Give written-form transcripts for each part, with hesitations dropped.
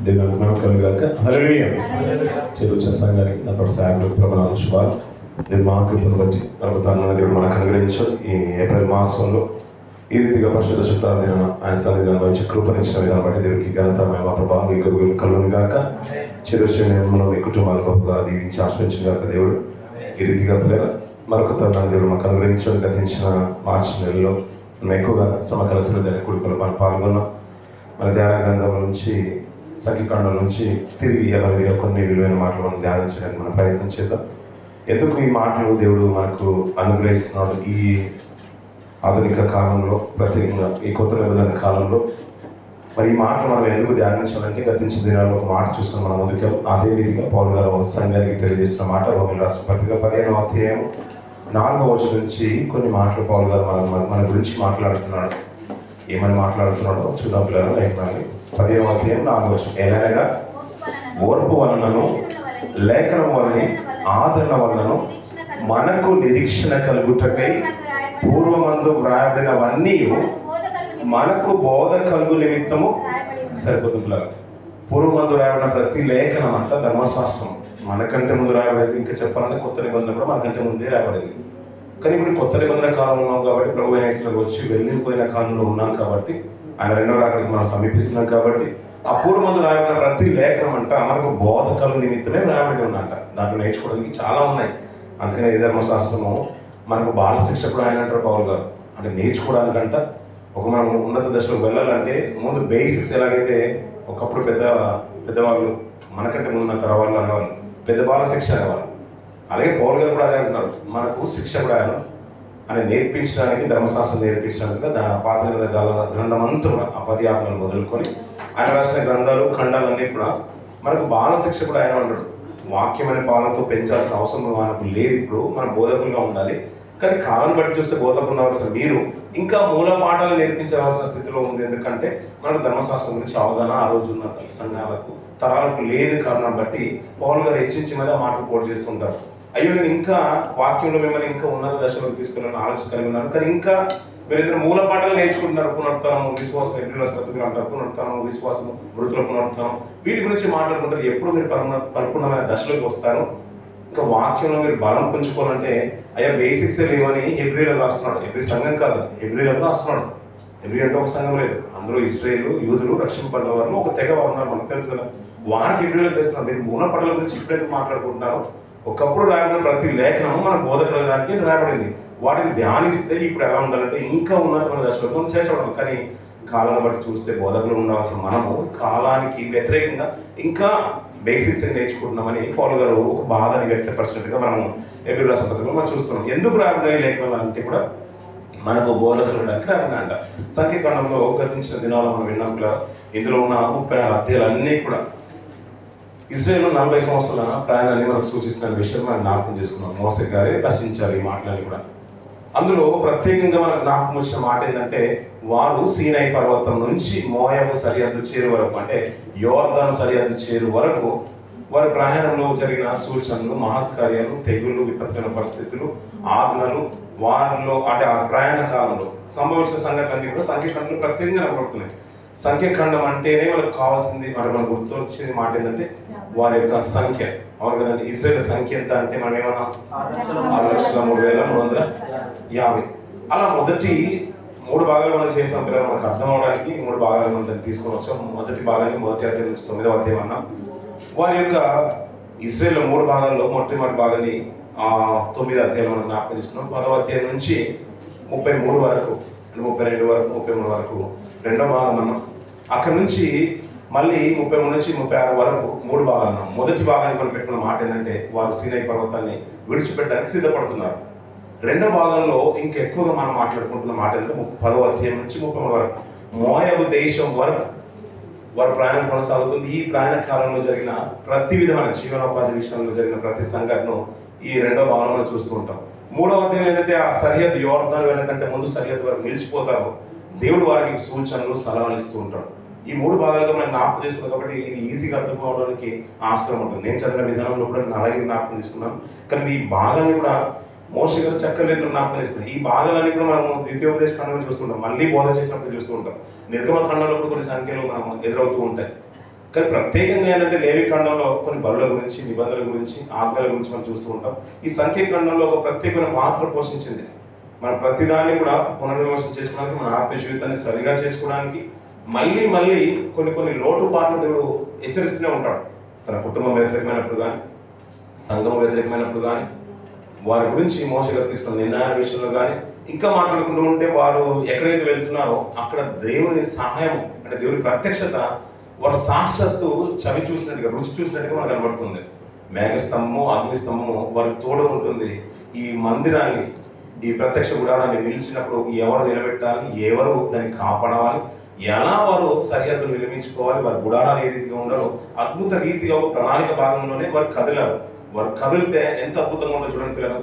దేవుని మనం కలుగాక. హల్లెలూయా. చెరువు సంఘానికి నా ప్రోత్సాహకులకు ప్రభునామ శుభాలు. నేను మా కృపను బట్టి ప్రభుత్వాన్ని దేవుడు మనకు అనుగ్రహించాడు. ఈ ఏప్రిల్ మాసంలో ఈ రీతిగా పరిశుద్ధ శుక్రవారం ఆయన సన్నిధిని అనుభవించి కృపనిచ్చిన విధానం బట్టి దేవునికి ఘనత మేము ప్రభావం ఈ గొప్పలు కలుగును గాక. చిరుశ్రేణిలో మీ కుటుంబాలు గొప్పగా దీవించి ఆశ్రయించిన గాక. దేవుడు ఈ రీతిగా పిల్లలు మరొక తరుణాన్ని దేవుడు మాకు అనుగ్రహించడం. గతించిన మార్చి నెలలో మనం ఎక్కువగా సమకలసిన దాని కుడికలు మనం పాల్గొన్నాం. మన ధ్యాన గ్రంథం నుంచి సంఖ్యాకాండం నుంచి తిరిగి యథావిధిగా కొన్ని విలువైన మాటలు మనం ధ్యానం చేయడానికి మనం ప్రయత్నం చేద్దాం. ఎందుకు ఈ మాటలు దేవుడు మనకు అనుగ్రహిస్తున్నాడు ఈ ఆధునిక కాలంలో, ప్రత్యేకంగా ఈ కొత్త నిబంధన కాలంలో మరి ఈ మాటలు మనం ఎందుకు ధ్యానించాలంటే గతించిన దినాల్లో ఒక మాట చూసుకుని మనం ముందుకెళ్ళాం. అదే విధిగా పౌలు గారు సంఘానికి తెలియజేసిన మాట రోమిల రాష్ట్ర పత్రిక 15వ అధ్యాయం 4వ వచనం నుంచి కొన్ని మాటలు పౌలు గారు మన గురించి మాట్లాడుతున్నాడు. ఏమని మాట్లాడుతున్నాడో చూద్దాం పిల్లలు. లేఖనాన్ని 15వ అధ్యాయం 4వ వచనం. ఎలాగనగా ఓర్పు వలనను లేఖనం వలన ఆదరణ వలనను మనకు నిరీక్షణ కలుగుటకై పూర్వమందు వ్రాయబడినవన్నీ మనకు బోధ కలుగు నిమిత్తము సరిపోతుంది. పూర్వమందు రాయబడిన ప్రతి లేఖనం అంట ధర్మశాస్త్రం. మనకంటే ముందు రాయబడేది, ఇంకా చెప్పాలంటే కొత్త నిబంధన కూడా మనకంటే ముందే రాయబడింది. కానీ ఇప్పుడు కొత్త నిబంధన కాలం ఉన్నాం కాబట్టి, ప్రభు అయిన వచ్చి వెళ్ళిపోయిన కాలంలో ఉన్నాం కాబట్టి, ఆయన రెండవ రాకడికి మనం సమీపిస్తున్నాం కాబట్టి, ఆ పూర్వమందు రాయబడిన ప్రతి లేఖనం అంట మనకు బోధ కలుగు నిమిత్తమే రాయబడి ఉందంట. దాంట్లో నేర్చుకోవడానికి చాలా ఉన్నాయి. అందుకనే ఈ ధర్మశాస్త్రము మనకు బాల శిక్ష కూడా ఆయన అంటారు పౌలు గారు. అంటే నేర్చుకోవడానికంట ఒక మనం ఉన్నత దశలోకి వెళ్ళాలంటే ముందు బేసిక్స్ ఎలాగైతే ఒకప్పుడు పెద్దవాళ్ళు మనకంటే ముందున్న తరవాళ్ళు అనేవాళ్ళు పెద్ద బాల శిక్ష అనేవాళ్ళు. అలాగే పౌలు గారు కూడా అదే అంటున్నారు, మనకు శిక్ష కూడా ఆయన అని నేర్పించడానికి, ధర్మశాస్త్రం నేర్పించడానికి పాత గ్రంథం అంతా కూడా ఆ 10 ఆజ్ఞలను వదులుకొని ఆయన రాసిన గ్రంథాలు ఖండాలన్నీ కూడా మనకు బాల శిక్ష కూడా ఆయన అంటాడు. వాక్యం అనే పాలతో పెంచాల్సిన అవసరం మనకు లేదు. ఇప్పుడు మనం బోధకులుగా ఉండాలి. కానీ కాలం బట్టి చూస్తే బోధకులు ఉండవలసిన మీరు ఇంకా మూల పాఠాలు నేర్పించవలసిన స్థితిలో ఉంది. ఎందుకంటే మనకు ధర్మశాస్త్రం గురించి అవగాహన ఆ రోజు ఉన్న సంఘాలకు తరాలకు లేని కారణం బట్టి పౌలు గారు హెచ్చించి మీద మాటలు పోటీ చేస్తుంటారు. అయ్యో నేను ఇంకా వాక్యంలో మిమ్మల్ని ఇంకా ఉన్నత దశలోకి తీసుకెళ్ళాలని ఆలోచన కలిగి ఉన్నాను, కానీ ఇంకా మీరిద్దరు మూల పాఠాలు నేర్చుకుంటున్నారు. పునరుత్థానం, విశ్వాసం, ఎబ్రియుల సత్తులు అంటారు. పునరుత్థానం, విశ్వాసం, మృతుల పునరుత్థానం, వీటి గురించి మాట్లాడుకుంటారు. ఎప్పుడు మీరు పరిపూర్ణమైన దశలోకి వస్తారు, ఇంకా వాక్యంలో మీరు బలం పుంజుకోవాలంటే అయ్యా బేసిక్స్ లేవని హెబ్రీలకు రాస్తున్నాడు. హెబ్రీ సంఘం కాదు, హెబ్రీలకు రాస్తున్నాడు. హెబ్రీ అంటే ఒక సంఘం లేదు, అందులో ఇశ్రాయేలు యూదులు రక్షింపబడిన వారు ఒక తెగ ఉన్నారు, మనకు తెలుసు కదా. వారికి హెబ్రీలకు తెస్తున్నారు. మీరు మూల పడల గురించి ఇప్పుడైతే మాట్లాడుకుంటున్నారు. ఒకప్పుడు రాయబడిన ప్రతి లేఖనము మన బోధకులకి రాయబడింది. వాటిని ధ్యానిస్తే ఇప్పుడు ఎలా ఉండాలంటే ఇంకా ఉన్నతమైన దశలో మనం చేర్చబడాలి. కానీ కాలాన్ని బట్టి చూస్తే బోధకులు ఉండవలసిన మనము కాలానికి వ్యతిరేకంగా ఇంకా బేసిక్స్ నేర్చుకుంటున్నామని పౌలు గారు ఒక బాధని వ్యక్తపరిచినట్టుగా మనము ఎబ్రియు రాసిన పత్రికలో మనం చూస్తున్నాం. ఎందుకు రాబడిన లేఖనాలు అంటే కూడా మనకు బోధకులు రాబడినంట. సంఖ్యాకాండంలో గతించిన దినాలు మనం విన్నప్పుడు ఇందులో ఉన్న 36 అధ్యాయాలన్నీ కూడా ఇజ్రాయేల్ 40 సంవత్సరాల ప్రయాణాన్ని మనకు సూచిస్తున్న విషయం మనం జ్ఞాపకం చేసుకున్నాం. మోసే గారే రచించారు ఈ మాటలన్నీ కూడా. అందులో ప్రత్యేకంగా మనకు జ్ఞాపకం వచ్చిన మాట ఏంటంటే, వారు సీనాయి పర్వతం నుంచి మోయాబు సరిహద్దు చేరు వరకు, అంటే యోర్దాను సరిహద్దు చేరు వరకు వారి ప్రయాణంలో జరిగిన సూచనలు, మహత్కార్యాలు, తెగుళ్ళు, విపత్తుల పరిస్థితులు, ఆజ్ఞలు, వారిలో అంటే ఆ ప్రయాణ కాలంలో సంభవించిన సంఘటనలన్నీ కూడా సంఖ్యాకాండంలో ప్రత్యేకంగా కనబడుతున్నాయి. సంఖ్యాకాండం అంటేనే వాళ్ళకి కావాల్సింది, మరి మనకు గుర్తొచ్చేది మాట ఏంటంటే వారి యొక్క సంఖ్య. అవును కదండి. ఇశ్రాయేలు సంఖ్య ఎంత అంటే మనం ఏమన్నా 6,03,350. అలా మొదటి 3 భాగాలు మనం చేసాం పిల్లలు, మనకు అర్థం అవడానికి 3 భాగాలు మనం తీసుకొని వచ్చాం. మొదటి భాగాన్ని మొదటి అధ్యాయం నుంచి 9వ అధ్యాయం అన్నాం. వారి యొక్క ఇశ్రాయేల్ 3 భాగాల్లో మొట్టమొదటి భాగాన్ని 9వ అధ్యాయం మనం జ్ఞాపకం తీసుకున్నాం. 10వ అధ్యాయం నుంచి 33 వరకు, 32 వరకు, 33 వరకు 2వ భాగం అన్నాం. అక్కడి నుంచి మళ్ళీ 33 నుంచి 36 వరకు 3 భాగాలు అన్నాం. మొదటి భాగాన్ని మనం పెట్టుకున్న మాట ఏంటంటే వారు సీనాయి పర్వతాన్ని విడిచిపెట్టడానికి సిద్ధపడుతున్నారు. 2వ భాగంలో ఇంకెక్కువగా మనం మాట్లాడుకుంటున్న మాట ఏంటంటే 10వ అధ్యాయం నుంచి 33 వరకు మోయాబు దేశం వరకు వారి ప్రయాణం కొనసాగుతుంది. ఈ ప్రయాణ కాలంలో జరిగిన ప్రతి విధమైన జీవనోపాధి విషయంలో జరిగిన ప్రతి సంఘటనను ఈ 2వ భాగంలో మనం చూస్తూ ఉంటాం. 3వ అధ్యాయం ఏంటంటే ఆ సరిహద్దు యోర్దాను వెళ్ళకంటే ముందు సరిహద్దు వరకు నిలిచిపోతారు. దేవుడు వారికి సూచనలు, సలహాలు ఇస్తూ ఉంటాడు. ఈ 3 భాగాలుగా మనం జ్ఞాపకం చేసుకున్నాం కాబట్టి ఇది ఈజీగా అర్థమవడానికి ఆస్కారం ఉంటుంది. నేను చదివిన విధానంలో కూడా నేను అలాగే జ్ఞాపకం తీసుకున్నాను. కానీ ఈ భాగాన్ని కూడా మోషే గారు చక్కలేదు జ్ఞాపకం చేసుకున్నాం. ఈ భాగాలన్నీ కూడా మనం ద్వితీయోపదేశ ఖండంలో చూస్తుంటాం, మళ్ళీ బోధ చేసినప్పుడు చూస్తూ ఉంటాం. నిర్గమ ఖండంలో కూడా కొన్ని సంఖ్యలు మనం ఎదురవుతూ ఉంటాయి. కానీ ప్రత్యేకంగా ఏంటంటే లేవికాండంలో కొన్ని బలుల గురించి, నిబంధనల గురించి, ఆజ్ఞల గురించి మనం చూస్తూ ఉంటాం. ఈ సంఖ్యాకాండంలో ఒక ప్రత్యేకమైన పాత్ర పోషించింది. మన ప్రతిదాన్ని కూడా పునర్విమర్శన చేసుకోవడానికి, మన ఆత్మీయ జీవితాన్ని సరిగా చేసుకోవడానికి, మళ్ళీ కొన్ని లోటుపాట్లు దేవుడు హెచ్చరిస్తూనే ఉంటాడు. తన కుటుంబం వ్యతిరేకమైనప్పుడు కానీ, సంఘం వ్యతిరేకమైనప్పుడు కానీ, వారి గురించి మోసగా తీసుకున్న నిర్ణయాల విషయంలో కానీ, ఇంకా మాట్లాడుకుంటూ ఉంటే వారు ఎక్కడైతే వెళ్తున్నారో అక్కడ దేవుని సహాయం, అంటే దేవుని ప్రత్యక్షత వారు సాక్షాత్తు చవి చూసినట్టుగా, రుచి చూసినట్టుగా మనకు కనబడుతుంది. మేఘస్తంభము, అగ్నిస్తంభము వారికి తోడు ఉంటుంది. ఈ మందిరాన్ని, ఈ ప్రత్యక్ష గుడారాన్ని నిలిచినప్పుడు ఎవరు నిలబెట్టాలి, ఎవరు దాన్ని కాపాడాలి, ఎలా వారు సరిహద్దులు నిర్మించుకోవాలి, వారి గుడారాలు ఏ రీతిగా ఉండాలో అద్భుత రీతిగా ఒక ప్రణాళిక భాగంలోనే వారు కదిలారు. వారు కదిలితే ఎంత అద్భుతంగా ఉండో చూడండి పిల్లలు.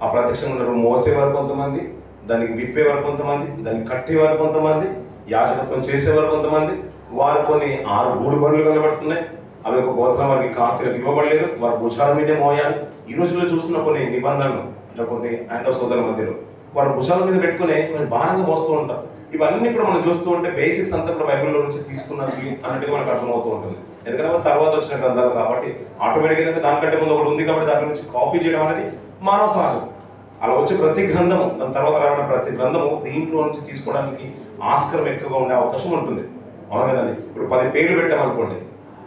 ఆ ప్రత్యక్షంగా ఉన్నప్పుడు మోసేవారు కొంతమంది, దానికి విప్పేవారు కొంతమంది, దాన్ని కట్టేవారు కొంతమంది, యాజకత్వం చేసేవారు కొంతమంది. వారు కొన్ని 6 గూడుబడులు కనబడుతున్నాయి. అవి ఒక గోత్రం వారికి కాంతిలకు ఇవ్వబడలేదు, వారు భుజాల మీదే మోయాలి. ఈ రోజుల్లో చూస్తున్న కొన్ని నిబంధనలు, లేకపోతే హైందవ సోదరుల మధ్యలో వారు భుజాల మీద పెట్టుకుని భారంగా మోస్తూ ఉంటారు. ఇవన్నీ కూడా మనం చూస్తూ ఉంటే బేసిక్స్ అంతా కూడా బైబిల్లో నుంచి తీసుకున్నది అన్నట్టుగా మనకు అర్థమవుతూ ఉంటుంది. ఎందుకంటే తర్వాత వచ్చిన గ్రంథాలు కాబట్టి ఆటోమేటిక్గా దానికంటే ముందు ఒకటి ఉంది కాబట్టి దాని నుంచి కాపీ చేయడం అనేది మానవ సహజం. అలా వచ్చే ప్రతి గ్రంథము, దాని తర్వాత రావడం ప్రతి గ్రంథము దీంట్లో నుంచి తీసుకోవడానికి ఆస్కారం ఎక్కువగా ఉండే అవకాశం ఉంటుంది. అవును కదండి. ఇప్పుడు 10 పేర్లు పెట్టామనుకోండి,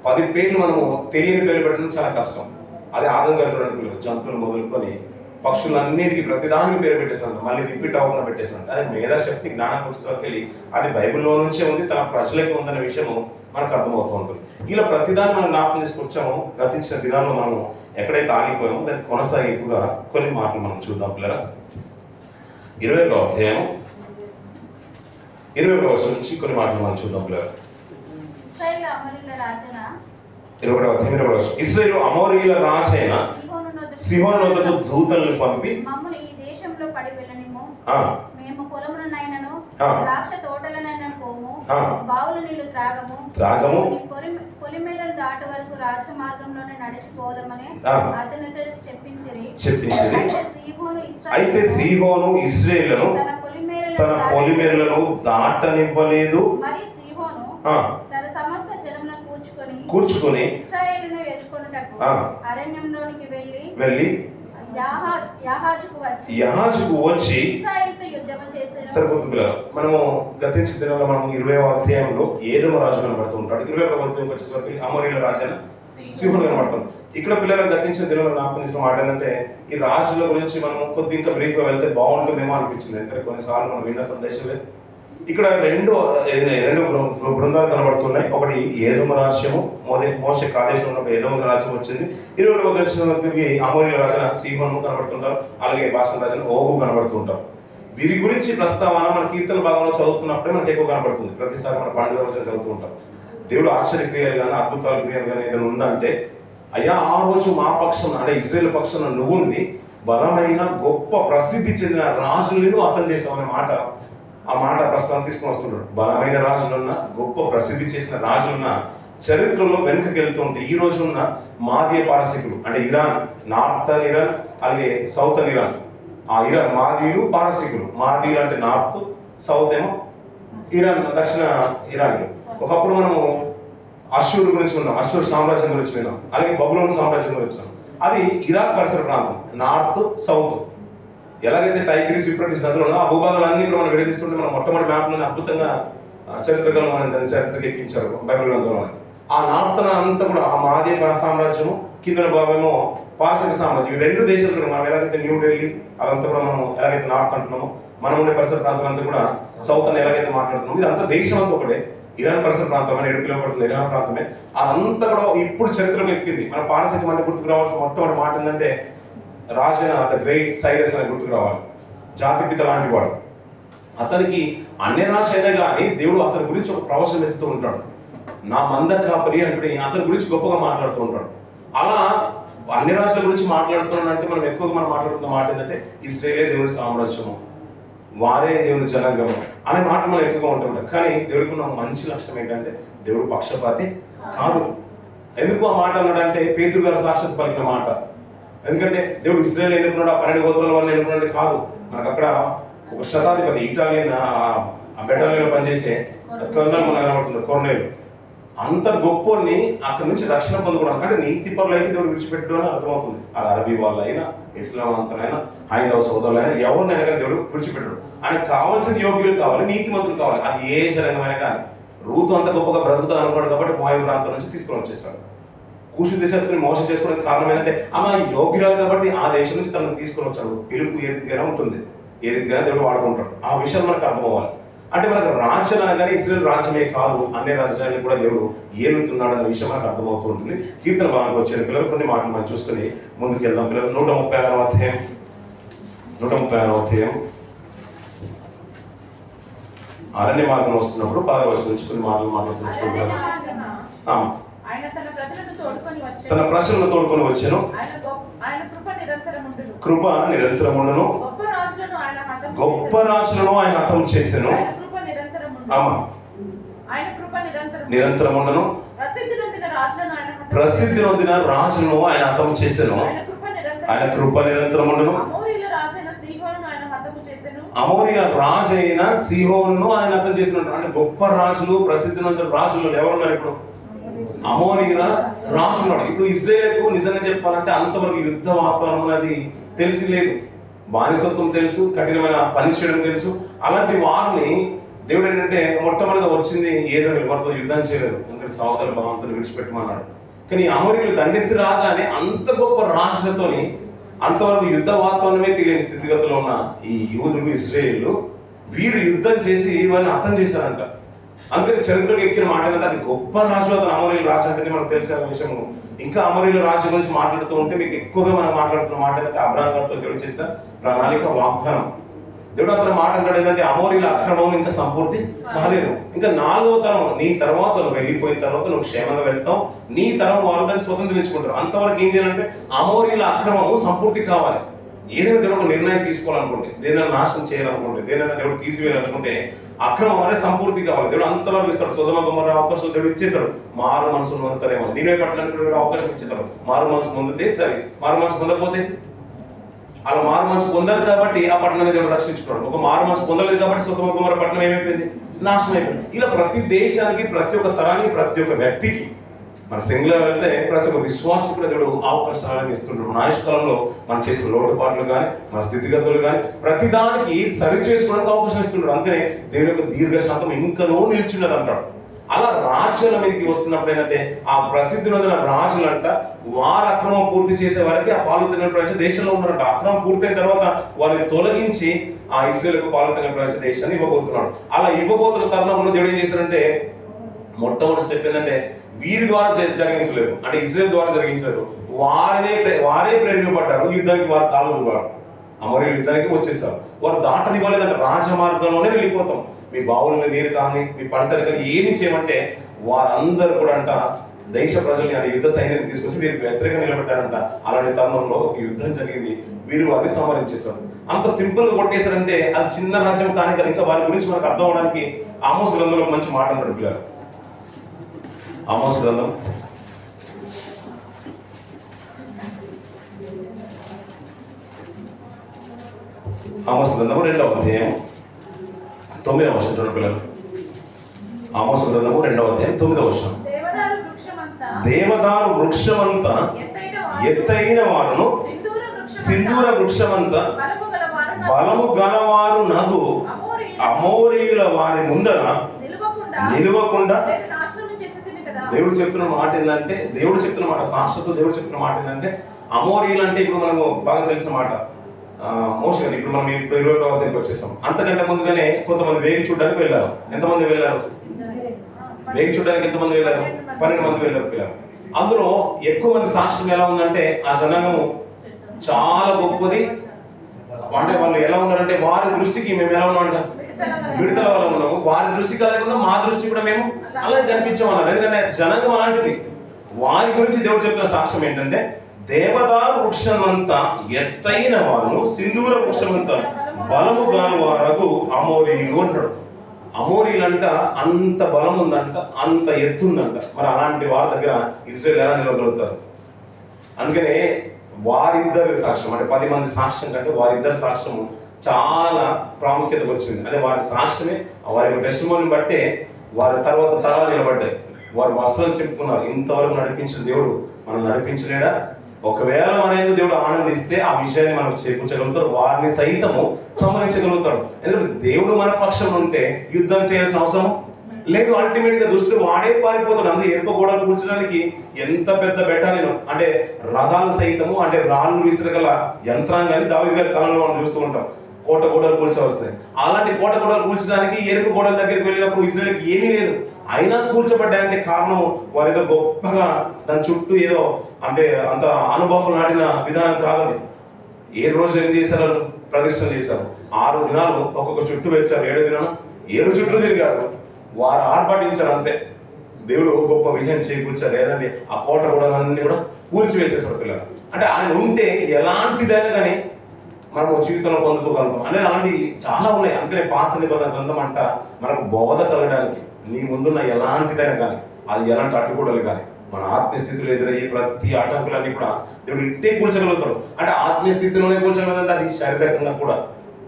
10 పేర్లు మనము తెలియని పేర్లు పెట్టడం చాలా కష్టం. అదే ఆదం గారు చూడండి పిల్లలు, జంతువులు మొదలుకొని పక్షులన్నిటికీ ప్రతిదానికి పేరు పెట్టేసాను, మళ్ళీ రిపీట్ అవ్వకుండా పెట్టేసాను. కానీ మేధాశక్తి, జ్ఞానం వచ్చేసరికి వెళ్ళి అది బైబిల్లో నుంచే ఉంది, తన ప్రజలకి ఉందనే విషయము మనకు అర్థమవుతూ ఉంటుంది. ఇలా ప్రతిదాన్ని మనం జ్ఞాపకం తీసుకొచ్చాము. గతించిన దినాల్లో మనము ఎక్కడైతే ఆగిపోయామో దానికి కొనసాగింపుగా కొన్ని మాటలు మనం చూద్దాం పిల్లరా. 21వ అధ్యాయం 21వ వచనం నుంచి కొన్ని మాటలు మనం చూద్దాం పిల్లరా. 21వ అధ్యాయం 20వ వచనం. ఇశ్రాయేలు అమోరీయుల రాజైన సిహోను వద్దకు దూతలను పంపి, మమ్మల్ని ఈ దేశంలో పడి వెళ్ళనిమ్ము, మేము పొలములనైనను ద్రాక్ష తోటలనైనను పోము, బావుల నీళ్లు త్రాగము, పొలిమేరలు దాటి వరకు రాజమార్గంలోనే నడిచిపోదామని అతనితో చెప్పించిరి. అయితే సీహోను ఇశ్రాయేలును తన పొలిమేరలను దాటనివ్వలేదు. మరి సీహోను తన సమస్త జనములను కూర్చుకొని ఇశ్రాయేలును ఎదుర్కొనుటకు అరణ్యంలోనికి వెళ్ళి యహాజుకు వచ్చి సరిపోతుంది పిల్లలు. మనము గతించిన దినంలో మనం 20వ అధ్యాయంలో ఏదోమ రాజు కనబడుతూ ఉంటాడు. 21వ అధ్యాయంకి వచ్చేసరికి అమోరీయుల రాజైన సీహోను కనబడతాం. ఇక్కడ పిల్లలు గతించిన దినంలో నాకు మాట ఏంటంటే, ఈ రాజుల గురించి మనం కొద్ది ఇంకా బ్రీఫ్ గా వెళ్తే బాగుంటుందేమో అనిపించింది. ఎందుకంటే కొన్నిసార్లు మనం విన్న సందేశమే. ఇక్కడ రెండు బృందాలు కనబడుతున్నాయి. ఒకటి ఏదోమ రాజ్యము, మోషే కాదేశంలో ఉన్నప్పుడు ఏదోమ రాజ్యం వచ్చింది. 21వ వచ్చినకి అమోరీయుల రాజైన సీహోను కనబడుతుంటారు. అలాగే భాషణ రాజైన ఓగు కనబడుతుంటారు. వీరి గురించి ప్రస్తావన మన కీర్తన భాగంలో చదువుతున్నప్పుడే మనకి ఎక్కువ కనబడుతుంది. ప్రతిసారి మన పండుగ రోజున చదువుతూ ఉంటాం. దేవుడు ఆశ్చర్య క్రియలు కానీ, అద్భుతాల క్రియలు కానీ ఏదైనా ఉందంటే, అయ్యా ఆ రోజు మా పక్షం, అంటే ఇశ్రాయేలు పక్షం నువ్వుంది, బలమైన గొప్ప ప్రసిద్ధి చెందిన రాజులను అర్థం చేసామనే మాట, ఆ మాట ప్రస్తావన తీసుకుని వస్తుంటాడు. బలమైన రాజులున్న, గొప్ప ప్రసిద్ధి చేసిన రాజులున్న చరిత్రలో వెనుకకి వెళ్తూ ఉంటే ఈ రోజు ఉన్న మాదీయ పారసీకులు, అంటే ఇరాన్, నార్థన్ ఇరాన్ అలాగే సౌతర్న్ ఇరాన్. ఆ ఇరాన్ మాదీయులు, పారసీకులు. మాదీయులు అంటే నార్త్, సౌత్ ఏమో ఇరాన్, దక్షిణ ఇరాన్లు. ఒకప్పుడు మనము అశ్షూరు గురించి ఉన్నాం, అశ్షూరు సామ్రాజ్యం గురించి విన్నాం, అలాగే బబులోన్ సామ్రాజ్యం గురించి ఉన్నాం. అది ఇరాక్ పరిసర ప్రాంతం, నార్త్ సౌత్. ఎలాగైతే టైగ్రిస్ యూఫ్రటీస్ నదులు ఆ భూభాగాలన్నీ కూడా మనం విడదీస్తుంటే మనం మొట్టమొదటి మ్యాప్లోనే అద్భుతంగా చరిత్రకారులు మన చరిత్రకి ఎక్కించారు బైబిల్ గ్రంథంలో. ఆ నార్త్ అంతా కూడా ఆ మాదీయ సామ్రాజ్యము, కింద భాగమేమో పారసీక సామ్రాజ్యం. ఈ రెండు దేశాలు కూడా మనం ఎలాగైతే న్యూఢిల్లీ అదంతా కూడా మనం ఎలాగైతే నార్త్ అంటున్నామో, మనం ఉండే పరిసర ప్రాంతాలంతా కూడా సౌత్ అని ఎలాగైతే మాట్లాడుతున్నామో, ఇదంతా దేశం అంతా ఒకటే. ఇరాన్ పరిసర ప్రాంతం అని 7 కిలోమీటర్ల ఇరాన్ ప్రాంతమే. అదంతా కూడా ఇప్పుడు చరిత్రకు ఎక్కింది. మన పారసీకం అంటే గుర్తుకు రావాల్సిన మొట్టమొదటి మాట ఏంటంటే, రాజైన ద గ్రేట్ సైరస్ అని గుర్తుకు రావాలి. జాతిపిత లాంటి వాడు. అతనికి అన్య రాజు అయినా కానీ దేవుడు అతని గురించి ఒక ప్రవచనం ఎత్తుతూ ఉంటాడు. నా మంద కాపరి అంటే అతని గురించి గొప్పగా మాట్లాడుతూ ఉంటాడు. అలా అన్ని రాష్ట్రాల గురించి మాట్లాడుతున్నాడంటే మనం ఎక్కువగా మనం మాట్లాడుతున్న మాట ఏంటంటే, ఇశ్రాయేలే దేవుని సామ్రాజ్యము, వారే దేవుని జనాంగము అనే మాట మనం ఎక్కువగా ఉంటుంటాం. కానీ దేవుడికి ఉన్న మంచి లక్షణం ఏంటంటే, దేవుడు పక్షపాతి కాదు. ఎందుకు ఆ మాట అన్నాడంటే, పేతురు గారు సాక్షాత్ పలికిన మాట. ఎందుకంటే దేవుడు ఇశ్రాయేలు ఎన్నుకున్నాడు, ఆ 12 గోత్రాల వారిని ఎన్నుకున్నాడు కాదు. మనకు అక్కడ ఒక శతాధిపతి, ఇటాలియన్ బెటాలియన్ పనిచేసే కర్నల్ మనకు కనబడుతుంది, కొర్నేలు. అంత గొప్పని అక్కడి నుంచి రక్షణ పొందుకోవడానికి, అంటే నీతి పరులు అయితే దేవుడు విడిచిపెట్టడం అని అర్థమవుతుంది. అది అరబీ వాళ్ళైనా, ఇస్లాం అంతనైనా, హైందవ సోదరులైనా, ఎవరినైనా కానీ దేవుడు విడిచిపెట్టడు. ఆయనకు కావాల్సిన యోగ్యులు కావాలి, నీతిమంతులు కావాలి. అది ఏ జనంగమైనా కానీ. రూతు అంత గొప్పగా బ్రతుకుతా అనుకోడు కాబట్టి మోయాబు ప్రాంతం నుంచి తీసుకొని వచ్చేసాడు. కూషు దేశస్తుని మోసం చేసుకోవడానికి కారణం ఏంటంటే ఆమె యోగ్యురాలు కాబట్టి ఆ దేశం నుంచి తనను తీసుకొని వచ్చాడు. పిలుపు ఏ రీతిగానే ఉంటుంది, ఏ రీతిగానే దేవుడు వాడుకుంటాడు. ఆ విషయం మనకు అర్థమవ్వాలి. అంటే మనకు రాజ్యం అనగానే ఇశ్రాయేలు రాజ్యమే కాదు, అన్ని రాజ్యాలను కూడా దేవుడు ఏలుతున్నాడు అనే విషయం మనకు అర్థమవుతూ ఉంటుంది. కీర్తన భాగానికి వచ్చిన పిల్లలు కొన్ని మాటలు మనం చూసుకొని ముందుకు వెళ్దాం. పిల్లలు 136వ అధ్యాయం, 136వ అధ్యాయం అరణ్య మార్గం వస్తున్నప్పుడు 10వ వచనం నుంచి కొన్ని మాటలు మాట్లాడుతున్నాడు. ఆయన తన ప్రజలను తోడుకొని వచ్చాను. ఆయన కృప నిరంతరముండును. గొప్ప రాజులను ఆయన హతం చేసెను. నిరంతరముండును. ప్రసిద్ధి నొందిన రాజులను ఆయన హతం చేసెను. ఆయన కృప నిరంతరముండును. అమోరియా రాజు అయిన సీహోనును ఆయన హతం చేసినట్టు. అంటే గొప్ప రాజులు, ప్రసిద్ధి నొందిన రాజులు ఎవరున్నారు ఇప్పుడు? అమోరీయుల రాజు ఉన్నాడు. ఇప్పుడు ఇజ్రాయేలుకు నిజంగా చెప్పాలంటే అంతవరకు యుద్ధ వాతావరణం అనేది తెలిసి లేదు. బానిసత్వం తెలుసు, కఠినమైన పని చేయడం తెలుసు. అలాంటి వారిని దేవుడు ఏంటంటే మొట్టమొదటిగా వచ్చింది ఏదో ఎవరితో యుద్ధం చేయలేదు, ఎందుకంటే సహోదర భావంతో విడిచిపెట్టమన్నాడు. కానీ అమోరీయులు దండెత్తి రాగానే అంత గొప్ప రాజులతోని అంతవరకు యుద్ధ వాతావరణమే తెలియని స్థితిగతిలో ఉన్న ఈ యూదులు, ఇశ్రాయేలు వీరు యుద్ధం చేసి వారిని హతం చేశారంట. అందుకని చరిత్రలో ఎక్కిన మాట ఏంటంటే అది గొప్ప రాజు, అతను అమోరీయుల రాజు అంటేనే మనకు తెలిసిన విషయము. ఇంకా అమోరీయుల రాజు గురించి మాట్లాడుతూ ఉంటే మీకు ఎక్కువగా మనం మాట్లాడుతున్న మాట ఏంటంటే అబ్రహాం గారితో దేవుడు చేసిన ప్రణాళిక, వాగ్దానం. దేవుడు అతను మాట అంటాడు ఏంటంటే అమోరీయుల అక్రమం ఇంకా సంపూర్తి కాలేదు. ఇంకా 4వ తరం నీ తర్వాత నువ్వు వెళ్ళిపోయిన తర్వాత నువ్వు క్షేమంగా వెళ్తావు, నీ తరం వాళ్ళు దాన్ని స్వతంత్రించుకుంటారు. అంతవరకు ఏం చేయాలంటే అమోరీయుల అక్రమము సంపూర్తి కావాలి. ఏదైనా దేవుడు ఒక నిర్ణయం తీసుకోవాలనుకుంటే, దేనైనా నాశనం చేయాలనుకుంటే, దేనైనా దేవుడు తీసివేయాలనుకుంటే అక్రమం అనేది సంపూర్తి కావాలి. దేవుడు అంతవరకు ఇస్తాడు. సొదొమ గొమొర్రా అవకాశం దేవుడు ఇచ్చేశాడు. మారు మనసు పొందుతారేమో, నినివే పట్టణానికి దేవుడు అవకాశం ఇచ్చేశాడు. మారు మనసు పొందితే సరే, మారు మనసు పొందకపోతే అలా మారు మనసు పొందారు కాబట్టి ఆ పట్టణాన్ని దేవుడు రక్షించుకున్నాడు. ఒక మారు మనసు పొందలేదు కాబట్టి సొదొమ గొమొర్రా పట్టణం ఏమైపోయింది? నాశనం అయిపోయింది. ఇలా ప్రతి దేశానికి, ప్రతి ఒక్క తరానికి, ప్రతి ఒక్క వ్యక్తికి, మన సింగిల్గా వెళ్తే ప్రతి ఒక్క విశ్వాసం కూడా దేవుడు అవకాశాలను ఇస్తుంటాడు. మన ఆయుష్కాలంలో మనం చేసిన లోటుపాట్లు కానీ, మన స్థితిగతులు కానీ ప్రతి దానికి సరి చేసుకోవడానికి అవకాశం ఇస్తుంటాడు. అందుకనే దేవుని యొక్క దీర్ఘశాంతం ఇంకనో నిలిచిన్నది అంటాడు. అలా రాజ్యాల మీదకి వస్తున్నప్పుడు ఏంటంటే ఆ ప్రసిద్ధి నొందిన రాజులంట వారు అక్రమం పూర్తి చేసే వారికి ఆ పాలుతీన ప్రపంచ దేశంలో ఉన్నారంట. అక్రమం పూర్తయిన తర్వాత వారిని తొలగించి ఆ ఇశ్రాయేలుకు పాలుతీన ప్రపంచ దేశాన్ని ఇవ్వబోతున్నాడు. అలా ఇవ్వబోతున్న తరుణంలో దేవుడు ఏం చేశాడంటే మొట్టమొదటి స్టెప్ ఏంటంటే వీరి ద్వారా జరిగించలేదు, అంటే ఇజ్రాయేల్ ద్వారా జరిగించలేదు, వారే ప్రేరేపడ్డారు. యుద్ధానికి వారు కాలు దూరారు. అమోరీయులు యుద్ధానికి వచ్చేసారు. వారు దాటనివ్వలేదంటే రాజమార్గంలోనే వెళ్ళిపోతాం. మీ బావులని నీరు కానీ, మీ పంటలు కానీ ఏమి చేయమంటే వారందరూ కూడా అంట దేశ ప్రజల్ని, అంటే యుద్ధ సైన్యాన్ని తీసుకొచ్చి వీరికి వ్యతిరేకంగా నిలబెట్టారంట. అలాంటి తరుణంలో ఒక యుద్ధం జరిగింది. వీరు వారిని సంహరించేశారు. అంత సింపుల్ గా కొట్టేశారంటే అది చిన్న రాజ్యం కానీ కదా. ఇంకా వారి గురించి మనకు అర్థం అవడానికి ఆమోస్ గ్రంథంలో మంచి మాట అన్నాడు పిల్లలు. ఆమోస్ గ్రంథం 2వ అధ్యాయం 9వ వచనం చూడండి పిల్లలు. ఆమోస్ గ్రంథము 2వ అధ్యాయం 9వ వచనం. దేవదారు వృక్షమంతా ఎత్తైన వారును, సింధూర వృక్షమంతా బలము గలవారు నగు అమోరీయుల వారి ముందర నిలవకుండా దేవుడు చెప్తున్న మాట ఏంటంటే, శాశ్వత దేవుడు చెప్తున్న మాట ఏంటంటే అమోరీయులు అంటే ఇప్పుడు మనము బాగా తెలిసిన మాట మోషే. ఇప్పుడు మనం ఇప్పుడు 21వ అధ్యాయానికి వచ్చేసాం. అంతకంటే ముందుగానే కొంతమంది వేగి చూడడానికి వెళ్ళారు. ఎంతమంది వెళ్ళారు? వేగి చూడడానికి ఎంతమంది వెళ్ళారు? 12 మంది వెళ్ళారు పిల్లలు. అందులో ఎక్కువ మంది సాక్ష్యం ఎలా ఉందంటే ఆ జనాంగము చాలా గొప్పది. అంటే వాళ్ళు ఎలా ఉన్నారంటే వారి దృష్టికి మేము ఎలా ఉన్నామంట విడుదల వల్ల ఉన్నాము. వారి దృష్టికి లేకుండా మా దృష్టి కూడా మేము అలా కనిపించామన్నారు. ఎందుకంటే జనాంగం అలాంటిది. వారి గురించి దేవుడు చెప్పిన సాక్ష్యం ఏంటంటే దేవదారు వృక్షమంతా ఎత్తైన వారును, సింధూర వృక్షమంతా బలము గాని వారగు అమోరీయులు అంటాడు. అమోరీలంట అంత బలం ఉందంట, అంత ఎత్తుందంట. మరి అలాంటి వారి దగ్గర ఇజ్రాయేల్ ఎలా నిలవగలుగుతారు? అందుకనే వారిద్దరి సాక్ష్యం, అంటే 10 మంది సాక్ష్యం కంటే వారిద్దరి సాక్ష్యము చాలా ప్రాముఖ్యతకు వచ్చింది. అంటే వారి సాక్ష్యమే, వారి టెస్టిమోనీని బట్టే వారి తర్వాత తరాలు నిలబడ్డాయి. వారు వస్త్రాలు చెప్పుకున్నారు. ఇంతవరకు నడిపించిన దేవుడు మనం నడిపించలేడా? ఒకవేళ మన యందు దేవుడు ఆనందిస్తే ఆ విషయాన్ని మనం చేకూర్చగలుగుతాడు, వారిని సైతము సంహరించగలుగుతాడు. ఎందుకంటే దేవుడు మన పక్షం ఉంటే యుద్ధం చేయాల్సిన అవసరం లేదు. అల్టిమేట్ గా దుష్టుడు వాడే పారిపోతాడు. అందుకే ఎరుక గోడలు కూర్చడానికి ఎంత పెద్ద బెటాలియన్ అంటే రథాలు సైతము అంటే రాళ్ళు విసిరగల యంత్రాంగాన్ని దావీదు గారి కాలంలో మనం చూస్తూ ఉంటాం. కోట గోడలు కూల్చవలసినాయి. అలాంటి కోట గోడలు కూల్చడానికి ఎరుక గోడల దగ్గరికి వెళ్ళినప్పుడు ఇజ్రాయెల్కి ఏమీ లేదు, అయినా కూల్చబడ్డాయంటే కారణం వారు ఏదో గొప్పగా దాని చుట్టూ ఏదో అంటే అంత అనుభవం నాటిన విధానం కాదని. 7 రోజులు ఏం చేశారు? ప్రదక్షిణ చేశారు. 6 దినాలు ఒక్కొక్క చుట్టూ వచ్చారు. 7 దినాలు 7 చుట్టూ తిరిగారు. వారు ఆర్భాటించారు అంతే. దేవుడు గొప్ప విజయం చేకూర్చారు. లేదంటే ఆ కోట గోడలన్నీ కూడా కూల్చివేసేసారు పిల్లలు. అంటే ఆయన ఉంటే ఎలాంటిదైనా కానీ మనము జీవితంలో పొందుకోగలుగుతాం అనేది అలాంటివి చాలా ఉన్నాయి. అందుకనే పాత నిబంధన గ్రంథం అంట మనకు బోధ కలగడానికి నీ ముందున్న ఎలాంటిదైనా కానీ అది ఎలాంటి అడ్డుగోడలు కానీ మన ఆత్మీయ స్థితిలో ఎదురయ్యే ప్రతి ఆటంకులన్నీ కూడా దేవుడు ఇట్టే కూల్చగలుగుతాడు. అంటే ఆత్మీయ స్థితిలోనే కూల్చగలదంటే అది శారీరకంగా కూడా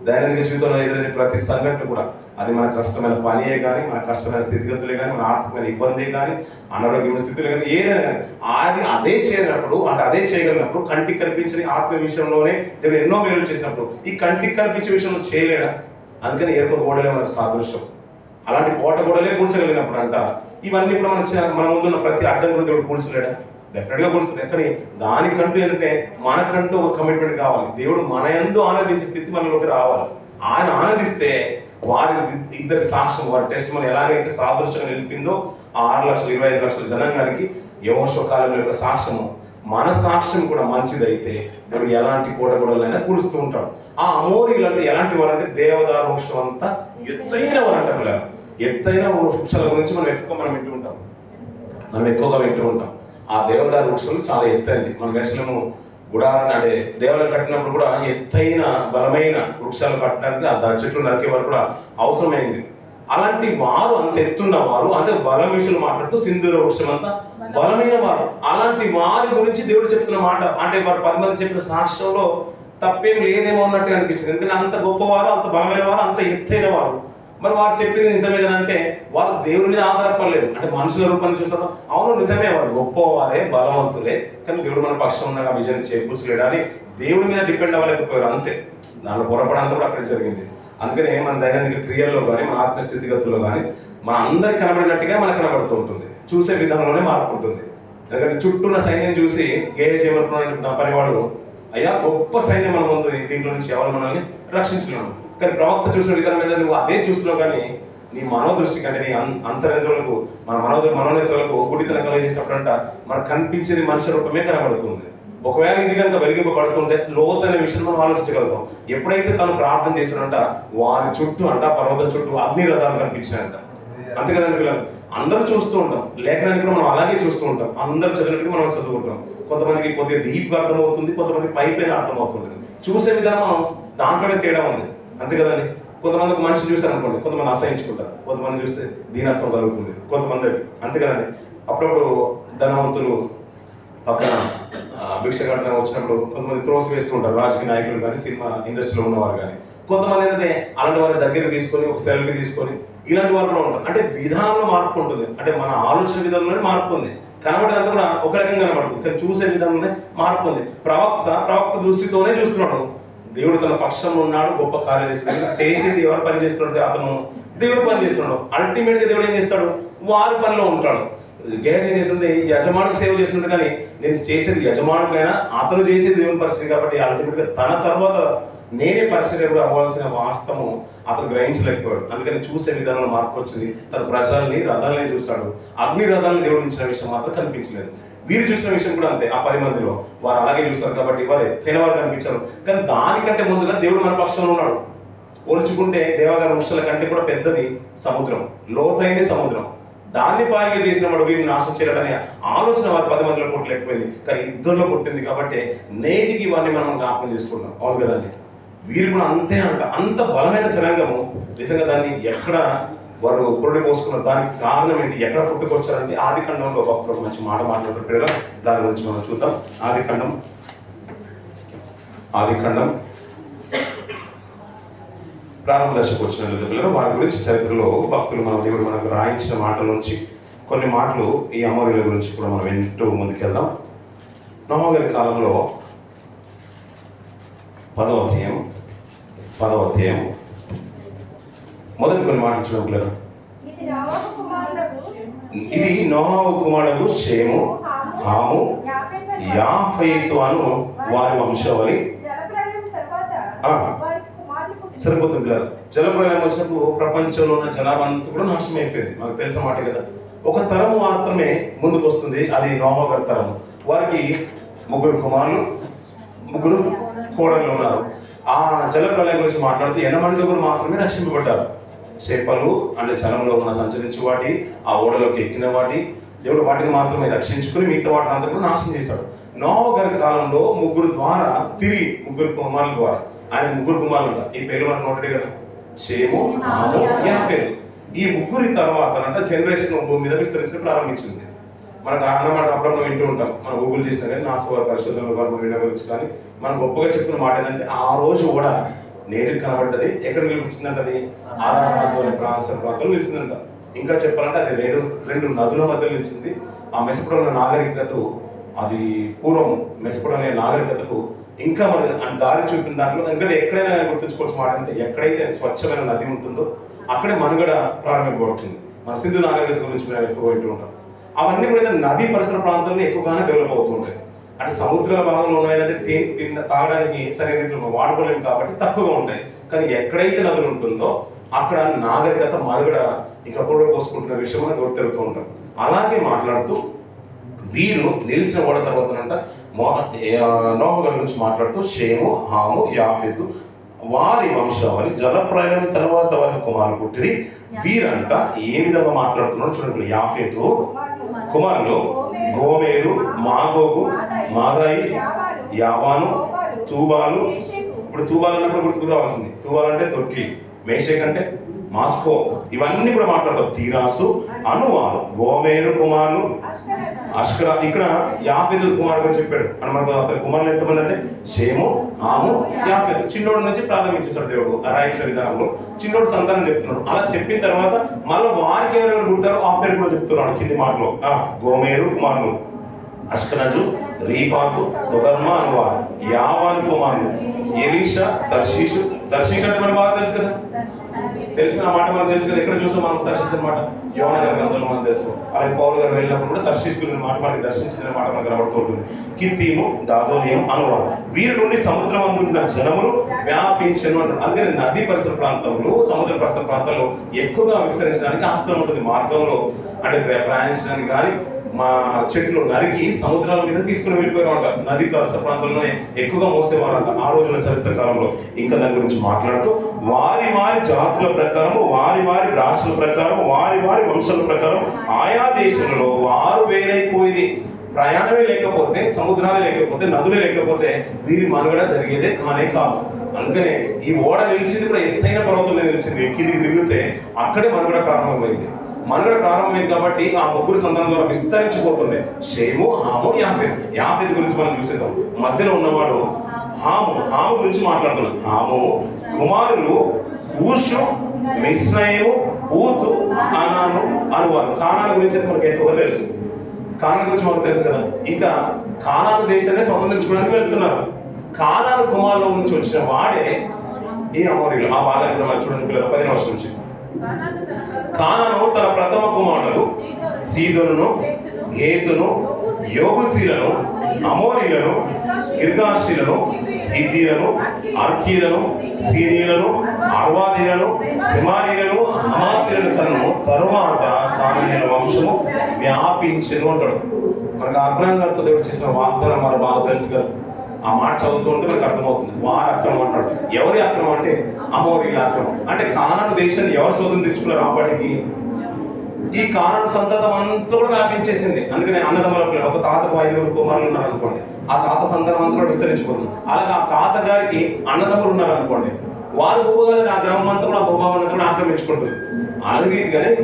దైనందిక జీవితంలో ఎదురయ్యే ప్రతి సంఘటన కూడా అది మన కష్టమైన పనియే కానీ మన కష్టమైన స్థితిగతులే కానీ మన ఆర్థికమైన ఇబ్బందే కానీ అనారోగ్యమైన స్థితులే కానీ ఏదైనా కానీ అది అదే చేయనప్పుడు అంటే అదే చేయగలిగినప్పుడు కంటికి కనిపించని ఆత్మ విషయంలోనే దేవుడు ఎన్నో మేలు చేసినప్పుడు ఈ కంటికి కనిపించే విషయంలో చేయలేడా? అందుకని ఎరుక గోడలే మనకు సాదృశ్యం. అలాంటి కోట గోడలే కూల్చగలిగినప్పుడు అంట ఇవన్నీ కూడా మన ముందున్న ప్రతి అడ్డంకులు దేవుడు కూల్చలేడా? డెఫినెట్గా కూల్చుతాడు. కానీ దానికంటూ ఏంటంటే మనకంటూ ఒక కమిట్మెంట్ కావాలి. దేవుడు మన యందు ఆనందించే స్థితి మనలోకి రావాలి. ఆయన ఆనందిస్తే వారి ఇద్దరి సాక్ష్యం వారి టెస్ట్ మనం ఎలాగైతే సాదృశ్యంగా నిలిపిందో ఆ 6,25,00,000 జనాంగానికి యెహోషువ కాలంలో యొక్క సాక్ష్యము మన సాక్ష్యం కూడా మంచిదైతే దేవుడు ఎలాంటి కోటగోడలైనా కూలుస్తూ ఉంటాడు. ఆ అమోరీలు అంటే ఎలాంటి వారు అంటే దేవదారు వృక్షం అంతా ఎత్తైన వారు అంట పిల్లలు. ఎత్తైన వృక్షాల గురించి మనం ఎక్కువగా వింటూ ఉంటాం. ఆ దేవదారు వృక్షాలు చాలా ఎత్తైంది. మన వెసలము గుడారాన్ని అంటే దేవాలయం కట్టినప్పుడు కూడా ఎత్తైన బలమైన వృక్షాలు కట్టడానికి ఆ దాని చెట్లు నరికే వారు కూడా అవసరమైంది. అలాంటి వారు అంత ఎత్తున్న వారు అంటే బలం విషయంలో మాట్లాడుతూ సింధూర వృక్షం అంతా బలమైన వారు. అలాంటి వారి గురించి దేవుడు చెప్తున్న మాట అంటే వారు 10 మంది చెప్పిన సాక్ష్యంలో తప్పేం లేదేమో అన్నట్టు అనిపించింది. ఎందుకంటే అంత గొప్పవారు, అంత బలమైన వారు, అంత ఎత్తైన వారు. మరి వారు చెప్పింది నిజమే కదంటే వారు దేవుని మీద ఆధారపడలేదు. అంటే మనుషుల రూపాన్ని చూసారు. అవును నిజమే, వారు గొప్పవారే, బలవంతులే, కానీ దేవుడు మన పక్షం ఉన్నాడు, ఆ విజయం చేకూర్చలేడు అని దేవుడి మీద డిపెండ్ అవ్వలేకపోయారు. అంతే, దానిలో పొరపడంతా కూడా అక్కడే జరిగింది. అందుకనే మన దైనందిక క్రియల్లో కానీ మన ఆత్మస్థితిగతుల్లో కానీ మన అందరికి కనబడినట్టుగా మనకు కనబడుతూ ఉంటుంది. చూసే విధానంలోనే మార్పు ఉంటుంది. ఎందుకంటే చుట్టూన్న సైన్యం చూసి గేహజీ ఏమనుకున్నాడు నా పనివాడు, అయ్యా గొప్ప సైన్యం మన ముందు, దీంట్లో నుంచి ఎవరు మనల్ని రక్షించలేము. కానీ ప్రవక్త చూసిన విధానం మీద నువ్వు అదే చూసినావు, కానీ నీ మనోదృష్టి కంటే నీ అంతరంధ్రులకు మన మనోనేతలకు గుడితనం కలిగజేసినప్పుడంట మనకు కనిపించేది మనిషి రూపమే కనబడుతుంది. ఒకవేళ ఇది కనుక వెలిగింపబడుతుంటే లోతైన విషయం మనం ఆలోచించగలుగుతాం. ఎప్పుడైతే తను ప్రార్థన చేసినంట వారి చుట్టూ అంట పర్వతం చుట్టూ అగ్ని రథాలు కనిపించినాయంట. అంతేకదండి పిల్లలు, అందరూ చూస్తూ ఉంటాం. లేఖనాన్ని కూడా మనం అలాగే చూస్తూ ఉంటాం. అందరూ చదివినట్టు మనం చదువుకుంటాం. కొంతమందికి కొద్దిగా డీప్గా అర్థమవుతుంది, కొంతమంది పైపైన అర్థమవుతుంది. చూసే విధానం దాంట్లోనే తేడా ఉంది. అంతే కదండి. కొంతమంది ఒక మనిషిని చూశారనుకోండి, కొంతమంది అసహించుకుంటారు, కొంతమంది చూస్తే దీనత్వం కలుగుతుంది కొంతమంది. అంతే కదండి. అప్పుడప్పుడు ధనవంతులు పక్కన భిక్షగాటన వచ్చినప్పుడు కొంతమంది త్రోసి వేస్తూ ఉంటారు, రాజకీయ నాయకులు కానీ సినిమా ఇండస్ట్రీలో ఉన్నవారు కానీ. కొంతమంది ఏంటంటే అలాంటి వారి దగ్గర తీసుకొని ఒక సెల్ఫీ తీసుకొని ఇలాంటి వారు కూడా ఉంటారు. అంటే విధానంలో మార్పు ఉంటుంది. అంటే మన ఆలోచన విధానంలోనే మార్పు ఉంది. కనబడేదంతా కూడా ఒక రకంగా కనబడుతుంది, కానీ చూసే విధానంలోనే మార్పు ఉంది. ప్రవక్త దృష్టితోనే చూస్తున్నాడు. దేవుడు తన పక్షంలో ఉన్నాడు, గొప్ప కార్యం చేస్తున్నాడు. చేసేది ఎవరు పని చేస్తున్నాడు? అతను దేవుడు పని చేస్తున్నాడు. అల్టిమేట్ గా దేవుడు ఏం చేస్తాడు? వారి పనిలో ఉంటాడు. గేహజీ ఏం చేస్తుంటే యజమానికి సేవ చేస్తుంటే, కానీ నేను చేసేది యజమానుకైనా అతను చేసేది దేవుని పరిస్థితి కాబట్టి అల్టిమేట్ గా తన తర్వాత నేనే పరిచర్యకుడు అవ్వాల్సిన వాస్తవం అతను గ్రహించలేకపోయాడు. అందుకని చూసే విధానంలో మార్పు వచ్చింది. తన ప్రజల్ని రథాలని చూస్తాడు. అగ్ని రథాలను దేవుడు ఇచ్చిన విషయం మాత్రం కనిపించలేదు. వీరు చూసిన విషయం కూడా అంతే. ఆ 10 మందిలో వారు అలాగే చూస్తారు కాబట్టి వారు ఎత్తైన వారు కనిపించారు. కానీ దానికంటే ముందుగా దేవుడు మన పక్షంలో ఉన్నాడు. పోల్చుకుంటే దేవదారు వృక్షాల కంటే కూడా పెద్దది సముద్రం, లోతైన సముద్రం. దాన్ని పారిగా చేసిన వాడు వీరిని నాశనం చేయాలనే ఆలోచన వారు 10 మందిలో పుట్టలేకపోయింది, కానీ ఇద్దరిలో పుట్టింది. కాబట్టి నేటికి వారిని మనం జ్ఞాపకం చేసుకుంటాం. అవును కదండి. వీరు కూడా అంతే అంట. అంత బలమైన జనాంగము నిజంగా దాన్ని ఎక్కడ వారు పురుడి పోసుకున్నారు, దానికి కారణం ఏంటి, ఎక్కడ పుట్టుకొచ్చారంటే ఆదికాండంలో భక్తులకు మంచి మాట మాట్లాడుతుంటారు. దాని గురించి మనం చూద్దాం. ఆదికాండం ప్రారంభ దశకు వచ్చిన పిల్లలు వారి గురించి చరిత్రలో భక్తులు మన దేవుడు మనకు రాయించిన మాటల నుంచి కొన్ని మాటలు ఈ అమోరీల గురించి కూడా మనం వింటూ ముందుకెళ్దాం. నోహ గారి కాలంలో 10వ అధ్యాయం మొదటి కొన్ని మాటలు చూడగలరా? ఇది నోహు కుమారుడు షేము, హాము, యాఫెతు అను వారి వంశావళి. సరిపోతుంది పిల్లలు. జలప్రలయం వచ్చినప్పుడు ప్రపంచంలో ఉన్న జనాభా అంతా కూడా నాశనం అయిపోయింది. మనకు తెలిసిన మాట కదా. ఒక తరము మాత్రమే ముందుకు వస్తుంది, అది నోహు గారి తరము. వారికి 3 కుమారులు, 3 కోడళ్ళు ఉన్నారు. ఆ జలప్రలయం గురించి మాట్లాడుతూ 80 మాత్రమే రక్షింపబడ్డారు. చేపలు అంటే జలంలో ఉన్న సంచరించే వాటి, ఆ ఓడలోకి ఎక్కిన వాటి, దేవుడు వాటిని మాత్రమే రక్షించుకుని మిగతా వాటిని అంతా కూడా నాశనం చేశాడు. నోహు గారి కాలంలో 3 ద్వారా తిరిగి 3 కుమారుల ద్వారా ఆయన 3 కుమారులు ఉంటారు. ఈ పేరు మనకు నోటెడ్ కదా, షేము, హాము, యాఫెతు. ఈ 3 తర్వాత జనరేషన్ భూమి మీద విస్తరించడం ప్రారంభించింది. మనకు అన్నమాట అప్పుడప్పుడు వింటూ ఉంటాం, మనం గూగుల్ చేసినా కానీ నాసా పరిశోధనలు వినడం గురించి కానీ మనం గొప్పగా చెప్పిన మాట ఏంటంటే, ఆ రోజు కూడా నేటికి కనబడ్డది ఎక్కడ నిలిపించిందంట, అది ఆరాధనతో ప్రాంతంలో నిలిచిందంట. ఇంకా చెప్పాలంటే అది 2 నదుల మధ్య నిలిచింది. ఆ మెసపొటేమియా నాగరికత, అది పూర్వం మెసపొటేమియా నాగరికతకు ఇంకా మరి అంటే దారి చూపిన దాంట్లో. ఎందుకంటే ఎక్కడైనా గుర్తుంచుకోవాల్సిన మాట అంటే, ఎక్కడైతే స్వచ్ఛమైన నది ఉంటుందో అక్కడే మనుగడ ప్రారంభించబడుతుంది. మన సింధు నాగరికత గురించి మేము ఎక్కువ వింటూ ఉంటాం. అవన్నీ కూడా నదీ పరిసర ప్రాంతాల్లో ఎక్కువగానే డెవలప్ అవుతూ ఉంటాయి. అంటే సముద్రాల భాగంలో ఉన్నదంటే తాగడానికి సరైన రీతిలో వాడుకోలేము కాబట్టి తక్కువగా ఉంటాయి. కానీ ఎక్కడైతే నదులు ఉంటుందో అక్కడ నాగరికత మనుగడ ఇంకా కూడా పోసుకుంటున్న విషయం మనం గుర్తెరుగుతూ ఉంటాం. అలాగే మాట్లాడుతూ వీరు నిలిచిన వాడ తర్వాత నోహు గారి గురించి మాట్లాడుతూ షేము, హాము, యాఫెతు వారి వంశావళి. జలప్రలయం తర్వాత వారి కుమారులు పుట్టిరి. వీరంట ఏ విధంగా మాట్లాడుతున్నారో చూడండి. యాఫెతు కుమారులు గోమేరు, మాగోగు, మాదాయి, యావాను, తూబాలు. ఇప్పుడు తూబాలు అన్నప్పుడు గుర్తుకు రావాల్సింది, తూబాలు అంటే తుర్కీ, మేషేక్ అంటే మాస్కో. ఇవన్నీ కూడా మాట్లాడతారు. తీరాసు అనువారు, గోమేరు కుమారులు, అష్కరా. ఇక్కడ యాఫెతు కుమారుడు అని చెప్పాడు. అని మనకు అతని కుమారులు ఎంతమంది అంటే షేము, హాము, యాఫెతు. చిన్నోడు నుంచి ప్రారంభించేశాడు దేవుడు అరాయించిన విధానంలో. చిన్నోడు సంతానం చెప్తున్నాడు. అలా చెప్పిన తర్వాత మళ్ళీ వారికి ఎవరెవరు పుట్టారో ఆ పేరు కూడా చెప్తున్నాడు కింది మాటలో. గోమేరు కుమారులు అష్కనజు, రీఫాతు, తొగర్మా అనువారు. యావాను కుమారులు ఎలీషా, తర్షీషు. తర్షీషు అంటే మనకు బాగా తెలుసు కదా, తెలిసిన మాట మనకు తెలుసు కదా. ఎక్కడ చూసాం మనం తర్షీషు అన్నమాట, యోన గారి గ్రంథంలో మనం తెలుసు. అలాగే పౌలు గారు వెళ్ళినప్పుడు కూడా తర్షీషు గురించి మాట మనకి దర్శించిన మాట మనకు కనబడుతూ ఉంటుంది. కిత్తీము, దాదోనియం అనువారు. వీరి నుండి సముద్రం అందుకున్న జనములు వ్యాపించను అంటారు. అందుకని నదీ పరిసర ప్రాంతంలో, సముద్ర పరిసర ప్రాంతాల్లో ఎక్కువగా విస్తరించడానికి ఆస్కారం ఉంటుంది. మార్గంలో అంటే ప్రయాణించడానికి కానీ మా చెట్లు నరికి సముద్రాల మీద తీసుకుని వెళ్ళిపోయారు అంట. నదీ పరిసర ప్రాంతంలోనే ఎక్కువగా మోసేవారు అంట ఆ రోజున చరిత్ర కాలంలో. ఇంకా దాని గురించి మాట్లాడుతూ వారి వారి జాతుల ప్రకారం, వారి వారి భాషల ప్రకారం, వారి వారి వంశాల ప్రకారం ఆయా దేశంలో వారు వేరైపోయింది. ప్రయాణమే లేకపోతే, సముద్రాలే లేకపోతే, నదులే లేకపోతే వీరి మనుగడ జరిగేదే కానే కాదు. అందుకనే ఈ ఓడ నిలిచింది కూడా ఎత్తైన పర్వతం మీద నిలిచింది. కిందికి దిగితే అక్కడే మనుగడ ప్రారంభమైంది. మనుగడ ప్రారంభమైంది కాబట్టి ఆ 3 సంతానం ద్వారా విస్తరించిపోతుంది. షేము, హాము, యాఫెతు. యాఫెతు గురించి మనం చూసేద్దాం. మధ్యలో ఉన్నవాడు హాము. హాము గురించి మాట్లాడుతున్నాం. హాము కుమారులు ఊషు, మిస్రయము, ఊతు, అనాను అనువారు. కానాను గురించి అయితే మనకు ఎక్కువగా తెలుసు. కానాను గురించి మనకు తెలుసు కదా. ఇంకా కానాను దేశాన్ని స్వతంత్రించుకోవడానికి వెళ్తున్నారు. కానాను కుమారుల నుంచి వచ్చిన వాడే ఈ అమోరీలు. ఆ బాగా మనం చూడండి పిల్లలు 10వ వర్షం నుంచి. కానాను తన ప్రథమ కుమారులు సీదోనును, హేతును, యోబుసీలను, అమోరీలను, గిర్గాషీలను, హివ్వీలను, అర్కీలను, సీనీలను, అర్వాదీలను, సెమారీలను, హమాతీలను కను. తరువాత కానానీయుల వంశము వ్యాపించెను అంటాడు. మనకు అబ్రహాం గారితో దేవుడు చేసిన వాగ్దానం మనకు బాగా తెలుసు కదా. ఆ మాట చదువుతూ ఉంటే మనకు అర్థమవుతుంది. వారి అక్రమం అంటాడు. ఎవరి అక్రమం అంటే అమోరీల అక్రమం. అంటే కానాను దేశాన్ని ఎవరు స్వతంత్రించుకున్నారు అప్పటికి? ఈ కానాను సంతానం అంతా కూడా వ్యాపించేసింది. అందుకని అన్నదమ్ముల పిల్లలు, ఒక తాతకు 5 కుమారులు ఉన్నారు అనుకోండి, ఆ తాత సంతానం అంతా కూడా విస్తరించిపోతుంది. అలాగే ఆ తాత గారికి అన్నదమ్ములు ఉన్నారు అనుకోండి, వారు భూభాగాన్ని ఆ గ్రామం అంతా కూడా ఆ భూభాగాన్ని కూడా ఆక్రమించుకుంటుంది. అలాగే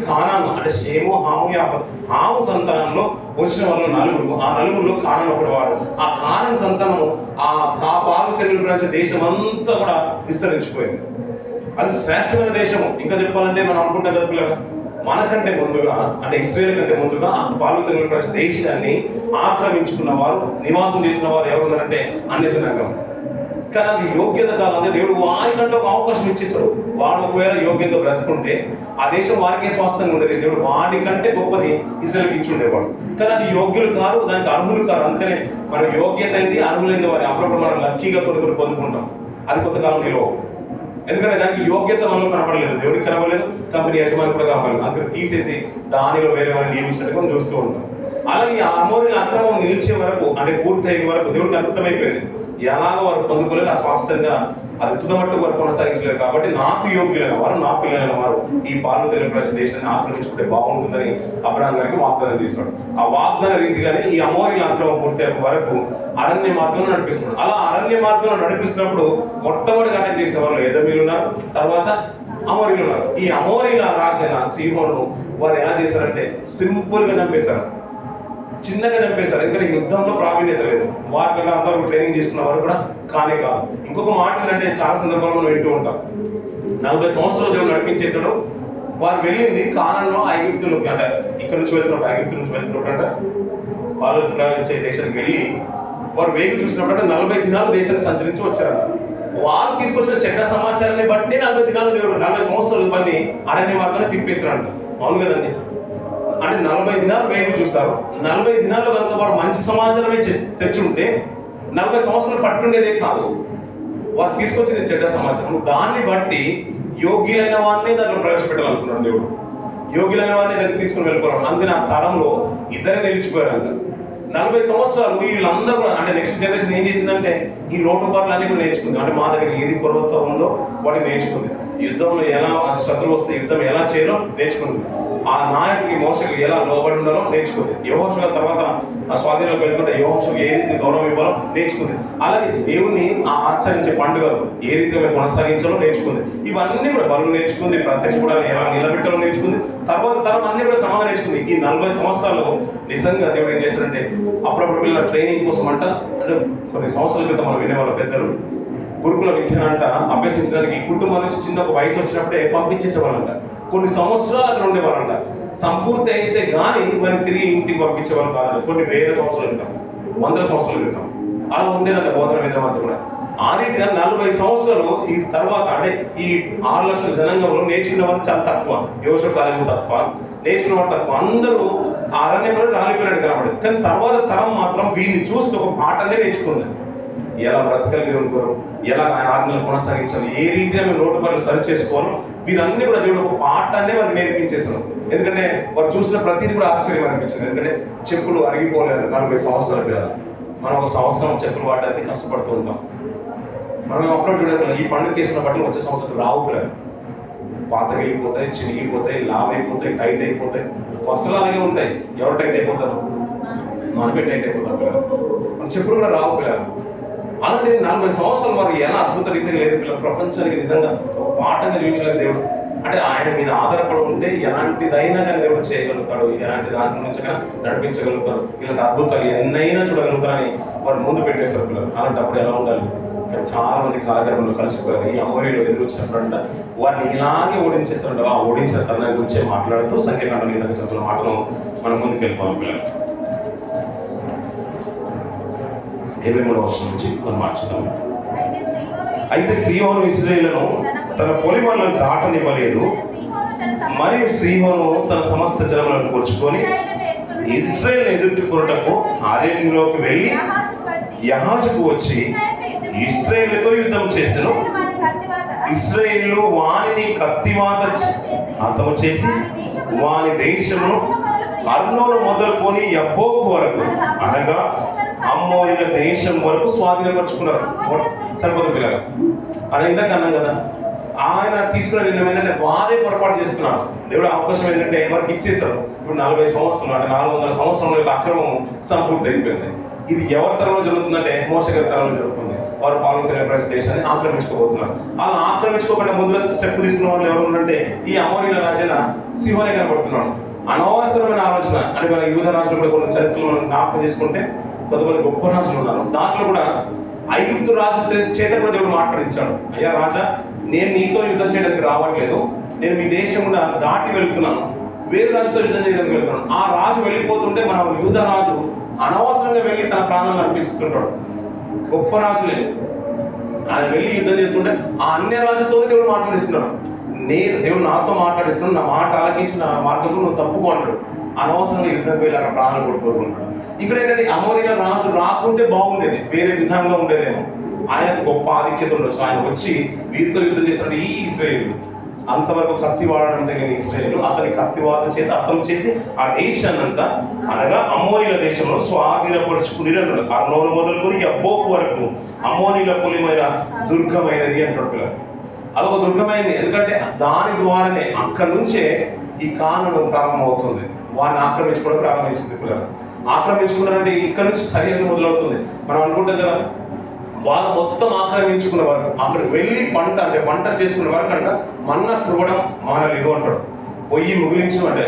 కానాను అంటే షేము, హాము, యాఫెతు. హాము సంతానంలో వచ్చిన వాళ్ళు 4. ఆ 4లో కానాను ఒకటి వారు. ఆ కానాను సంతానము ఆ పాలు తెగులు ప్రాంత దేశం అంతా కూడా విస్తరించిపోయింది. అది శ్రేష్టమైన దేశము. ఇంకా చెప్పాలంటే మనం అనుకుంటాం కదా పిల్లగా, మనకంటే ముందుగా అంటే ఇస్రాయేల్ కంటే ముందుగా ఆ పాలుతున్న దేశాన్ని ఆక్రమించుకున్న వారు, నివాసం చేసిన వారు ఎవరున్నారంటే అన్య జనాంగం. కానీ అది యోగ్యత కాలంటే దేవుడు వారికంటే ఒక అవకాశం ఇచ్చేశాడు. వాళ్ళు ఒకవేళ యోగ్యంగా బ్రతుకుంటే ఆ దేశం వారికే స్వాస్థ్యంగా ఉండేది. దేవుడు వారికంటే గొప్పది ఇస్రాయేల్కి ఇచ్చి ఉండేవాడు. కానీ అది యోగ్యులు కాదు, దానికి అర్హులు కాదు. అందుకనే మన యోగ్యత అయింది, అర్హులైంది వారి అప్పుడప్పుడు మనం లక్కీగా కొన్ని పొందుకుంటాం. అది కొంతకాలం నిలవ. ఎందుకంటే దానికి యోగ్యత మనలో కనపడలేదు, దేవుడికి కనపడలేదు, కంపెనీ యజమాని కూడా కనపడలేదు. అందుకని తీసేసి దానిలో వేరే వాళ్ళని నియమించడం మనం చూస్తూ ఉంటాం. అలాగే ఆ అమోరీల అక్రమం నిలిచే వరకు అంటే పూర్తయ్యే వరకు దేవుడికి అర్థమైపోయింది ఎలాగో వారు పొందుకోలేదు. ఆ స్వాస్థ్యంగా అది తుదమట్టు వారు కొనసాగించలేరు. కాబట్టి నాకు యోగ్యులైన వారు, నా పిల్లలైన వారు ఈ పాలు తెలియని దేశాన్ని ఆక్రమించుకుంటే బాగుంటుందని అబ్రహాం గారికి వాగ్దానం చేశాడు. ఆ వాగ్దాన రీతిగానే ఈ అమోరీల అక్రమం పూర్తయ్యే వరకు అరణ్య మార్గంలో నడిపిస్తున్నాడు. అలా అరణ్య మార్గంలో నడిపిస్తున్నప్పుడు మొట్టమొదటి అటాక్ చేసే వాళ్ళు ఎదోమీయులు ఉన్నారు, తర్వాత అమోరీలు ఉన్నారు. ఈ అమోరీల రాజైన సీహోను వారు ఎలా చేశారంటే సింపుల్ గా చంపేశారు, చిన్నగా చంపేశారు. ఎందుకంటే యుద్ధంలో ప్రావీణ్యత లేదు. వారికన్నా అందరూ ట్రైనింగ్ చేసుకున్న వారు కూడా కానే కాదు. ఇంకొక మాట ఏంటంటే చాలా సందర్భాల్లో మనం వింటూ ఉంటాం, 40 సంవత్సరాలు దేవుడు నడిపించేశాడు. వారు వెళ్ళింది కానానులో ఐగుప్తులు అంటే ఇక్కడ నుంచి వెళ్తున్నప్పుడు ఐగుప్తు నుంచి వెళ్తున్నప్పుడు అంటే వాళ్ళు ప్రయాణించే దేశానికి వెళ్ళి వారు వేగు చూసినప్పుడు 40 దినాలు దేశాన్ని సంచరించి వచ్చారంట. వారు తీసుకొచ్చిన చెడ్డ సమాచారాన్ని బట్టి 40 దినాలు దేవుడు 40 సంవత్సరాలు పని అరణ్య మార్గాన్ని తిప్పేశారంట. అవును కదండి. అంటే 40 దినాలు వేగు చూశారు. 40 దినాల్లో కనుక వారు మంచి సమాచారమే తెచ్చుంటే 40 సంవత్సరాలు పట్టుండేదే కాదు. వారు తీసుకొచ్చింది చెడ్డ సమాచారం. దాన్ని బట్టి యోగ్యులైన వారిని దాంట్లో ప్రవేశపెట్టాలనుకున్నాడు దేవుడు. యోగ్యులైన వారిని దాన్ని తీసుకుని వెళ్ళిపోవాలి. అందుకని ఆ తరంలో ఇద్దరే నిలిచిపోయారంట. 40 సంవత్సరాలు వీళ్ళందరూ కూడా అంటే నెక్స్ట్ జనరేషన్ ఏం చేసిందంటే ఈ లోటుపాట్లు అన్ని కూడా నేర్చుకుంది. అంటే మా దగ్గర ఏది కొరత ఉందో వాటిని నేర్చుకుంది. యుద్ధంలో ఎలా శత్రువు వస్తే యుద్ధం ఎలా చేయాలో నేర్చుకుంది. ఆ నాయకుడికి మోసకు ఎలా లోబడి ఉండాలో నేర్చుకుంది. యెహోషువ తర్వాత ఆ స్వాధీనంలోకి వెళ్తుంటే యెహోషువకు ఏ రీతి గౌరవం ఇవ్వాలో నేర్చుకుంది. అలాగే దేవుని ఆచరించే పండుగలు ఏ రీతిగా కొనసాగించాలో నేర్చుకుంది. ఇవన్నీ కూడా బలు నేర్చుకుంది. ప్రత్యక్షపడాలని ఎలా నిలబెట్టాలో నేర్చుకుంది. తర్వాత తరం అన్ని కూడా క్రమంగా నేర్చుకుంది. ఈ 40 సంవత్సరాలు నిజంగా దేవుడు ఏం చేశారంటే అప్పుడప్పుడు పిల్లల ట్రైనింగ్ కోసం అంటే కొన్ని సంవత్సరాల క్రితం మనం వినేవాళ్ళం పెద్దలు గురుకుల విద్యను అంట అభ్యసించడానికి కుటుంబం నుంచి చిన్న ఒక వయసు వచ్చినప్పుడే పంపించేసేవాళ్ళంట. కొన్ని సంవత్సరాలు అక్కడ ఉండేవాళ్ళంట. సంపూర్తి అయితే కానీ వారిని తిరిగి ఇంటికి పంపించేవాళ్ళు కాదంట. కొన్ని వేల సంవత్సరాల క్రితం, 100 సంవత్సరాల క్రితం అలా ఉండేదంట బోధన విధానం అంతా కూడా. ఆ రీతిగా 40 సంవత్సరాలు ఈ తర్వాత అంటే ఈ 6 లక్షల జనాంగంలో నేర్చుకున్న వారు చాలా తక్కువ. యోషువ కాలం తక్కువ, నేర్చుకున్న వారు తక్కువ. అందరూ ఆ అరణ్యంలో రాలిపోయినట్టు కనబడదు. కానీ తర్వాత తరం మాత్రం వీరిని చూస్తూ ఒక పాటనే నేర్చుకుంది. ఎలా బ్రతకాలి దేవుని కొరకు, ఎలా ఆయన ఆజ్ఞలు కొనసాగించాలి, ఏ రీతిగా మేము లోటుపాట్లు సరి చేసుకోవాలి, వీరన్నీ కూడా దేవుడు ఒక పాఠాన్ని వారికి నేర్పించేసాను. ఎందుకంటే వారు చూసిన ప్రతిదీ కూడా ఆశ్చర్యం అనిపించింది. ఎందుకంటే చెప్పులు అరిగిపోలేదు 40 సంవత్సరాల పిల్లలు. మనం ఒక సంవత్సరం చెప్పులు వాడడానికి కష్టపడుతూ ఉంటాం. మనం అప్పుడు చూడాలి ఈ పండుగ వేసుకున్న బట్టలు వచ్చే సంవత్సరం రావు పిల్లలు. పాతగా వెళ్ళిపోతాయి, చినిగిపోతాయి, లావ్ అయిపోతాయి, టైట్ అయిపోతాయి. వస్త్రాలు అలాగే ఉంటాయి. ఎవరు టైట్ అయిపోతారు? మనమే టైట్ అయిపోతాం పిల్లలు. మన చెప్పులు కూడా రావు పిల్లలు. అలాంటి 40 సంవత్సరాలు వారు ఎలా అద్భుత రీతిగా లేదు పిల్లలు. ప్రపంచానికి నిజంగా ఒక పాఠంగా చూపించలేదు దేవుడు. అంటే ఆయన మీద ఆధారపడి ఉంటే ఎలాంటిదైనా కానీ దేవుడు చేయగలుగుతాడు, ఎలాంటి దాంట్లో నుంచి నడిపించగలుగుతాడు, ఇలాంటి అద్భుతాలు ఎన్నైనా చూడగలుగుతారని వారు ముందు పెట్టేస్తారు పిల్లలు. అలాంటప్పుడు ఎలా ఉండాలి? కానీ చాలా మంది కాలగర్భంలో కలిసిపోయారు. ఈ అమోరీలో ఎదురు వచ్చినప్పుడంట వారిని ఇలాగే ఓడించేస్తారంట. ఆ ఓడించిన తరుణం గురించే మాట్లాడుతూ సంఖ్యాకాండం ఇందాక చదువుతున్న మాటను మనం ముందుకు వెళ్ళిపోవాలి పిల్లలు. 23వ వర్షం నుంచి మనం మార్చుదాం. అయితే సీహోను ఇశ్రాయేలును తన పొలిమలను దాటనివ్వలేదు, మరియు సీహోను తన సమస్త జనములను కూర్చుకొని ఇశ్రాయేలును ఎదుర్కొనుటకు అరణ్యంలోకి వెళ్ళి యహాజుకు వచ్చి ఇశ్రాయేలుతో యుద్ధం చేసెను. ఇశ్రాయేలు వానిని కత్తివాత హతము చేసి వాని దేశమును అర్నోను మొదలుకొని యబ్బోకు వరకు అనగా అమ్మోరీల దేశం వరకు స్వాధీనపరుచుకున్నారు. సరిపోతుంది పిల్లలు అని ఇందాక అన్నాం కదా. ఆయన తీసుకున్న నిర్ణయం ఏంటంటే వారే పొరపాటు చేస్తున్నారు. దేవుడు అవకాశం ఏంటంటే వారికి ఇచ్చేశారు. ఇప్పుడు 40 సంవత్సరాలు అంటే 400 సంవత్సరాల యొక్క అక్రమం సంపూర్తి అయిపోయింది. ఇది ఎవరి తరంలో జరుగుతుందంటే మోషే గారి తరంలో జరుగుతుంది. వారు పాల్గొనే దేశాన్ని ఆక్రమించుకోబోతున్నారు. అలా ఆక్రమించుకోకుండా ముందుగా స్టెప్ తీసుకున్న వాళ్ళు ఎవరు ఉన్నారంటే ఈ అమోరీల రాజైన సీహోనే కనబడుతున్నాడు. అనవసరమైన ఆలోచన. అంటే మన యూద రాజులు కూడా కొన్ని చరిత్రలు మనం జ్ఞాపకం చేసుకుంటే కొంతమంది గొప్ప రాజులు ఉన్నారు. దాంట్లో కూడా ఐగుప్తు రాజు చేత కూడా దేవుడు మాట్లాడించాడు. అయ్యా రాజా, నేను నీతో యుద్ధం చేయడానికి రావట్లేదు, నేను మీ దేశం దాటి వెళ్తున్నాను, వేరే రాజుతో యుద్ధం చేయడానికి వెళ్తున్నాడు. ఆ రాజు వెళ్ళిపోతుంటే మన యూద రాజు అనవసరంగా వెళ్ళి తన ప్రాణాలను అర్పించుతుంటాడు. గొప్ప రాజులే ఆయన వెళ్ళి యుద్ధం చేస్తుంటే ఆ అన్య రాజుతో దేవుడు మాట్లాడిస్తున్నాడు. దేవుడు నాతో మాట్లాడిస్తున్నాడు, నా మాట ఆలకించి నా మార్గంలో నువ్వు తప్పు అంటాడు. అనవసరంగా యుద్ధం వెళ్ళి అక్కడ ప్రాణాలు కోల్పోతుంటాడు. ఇక్కడ ఏంటంటే అమోరీల రాజు రాకుంటే బాగుండేది, వేరే విధంగా ఉండేదేమో. ఆయనకు గొప్ప ఆధిక్యత ఉండొచ్చు. ఆయన వచ్చి వీరితో యుద్ధం చేస్తున్నాడు. ఈ ఇశ్రాయేలు అంతవరకు కత్తి వాడడం తెలియని ఇశ్రాయేలు అతని కత్తివాత చేత అర్థం చేసి ఆ దేశాన్ని అంతా అనగా అమోరీల దేశంలో స్వాధీనపరుచుకుని అన్నాడు. అర్నోను మొదలుకొని యబ్బోకు వరకు అమోరీల పొలిమైన దుర్గమైనది అంటాడు పిల్లలు. అదొక దుర్గమైనది, ఎందుకంటే దాని ద్వారానే అక్కడి నుంచే ఈ కానను ప్రారంభమవుతుంది. వారిని ఆక్రమించుకోవడం ప్రారంభించింది పిల్లలు. ఆక్రమించుకున్నారంటే ఇక్కడ నుంచి సరిహద్దు మొదలవుతుంది. మనం అనుకుంటాం కదా, వాళ్ళు మొత్తం ఆక్రమించుకున్న వరకు అక్కడికి వెళ్ళి పంట చేసుకున్న వరకు అంట మన్న కురవడం మానలేదు అంటాడు. పొయ్యి ముగిలించు అంటే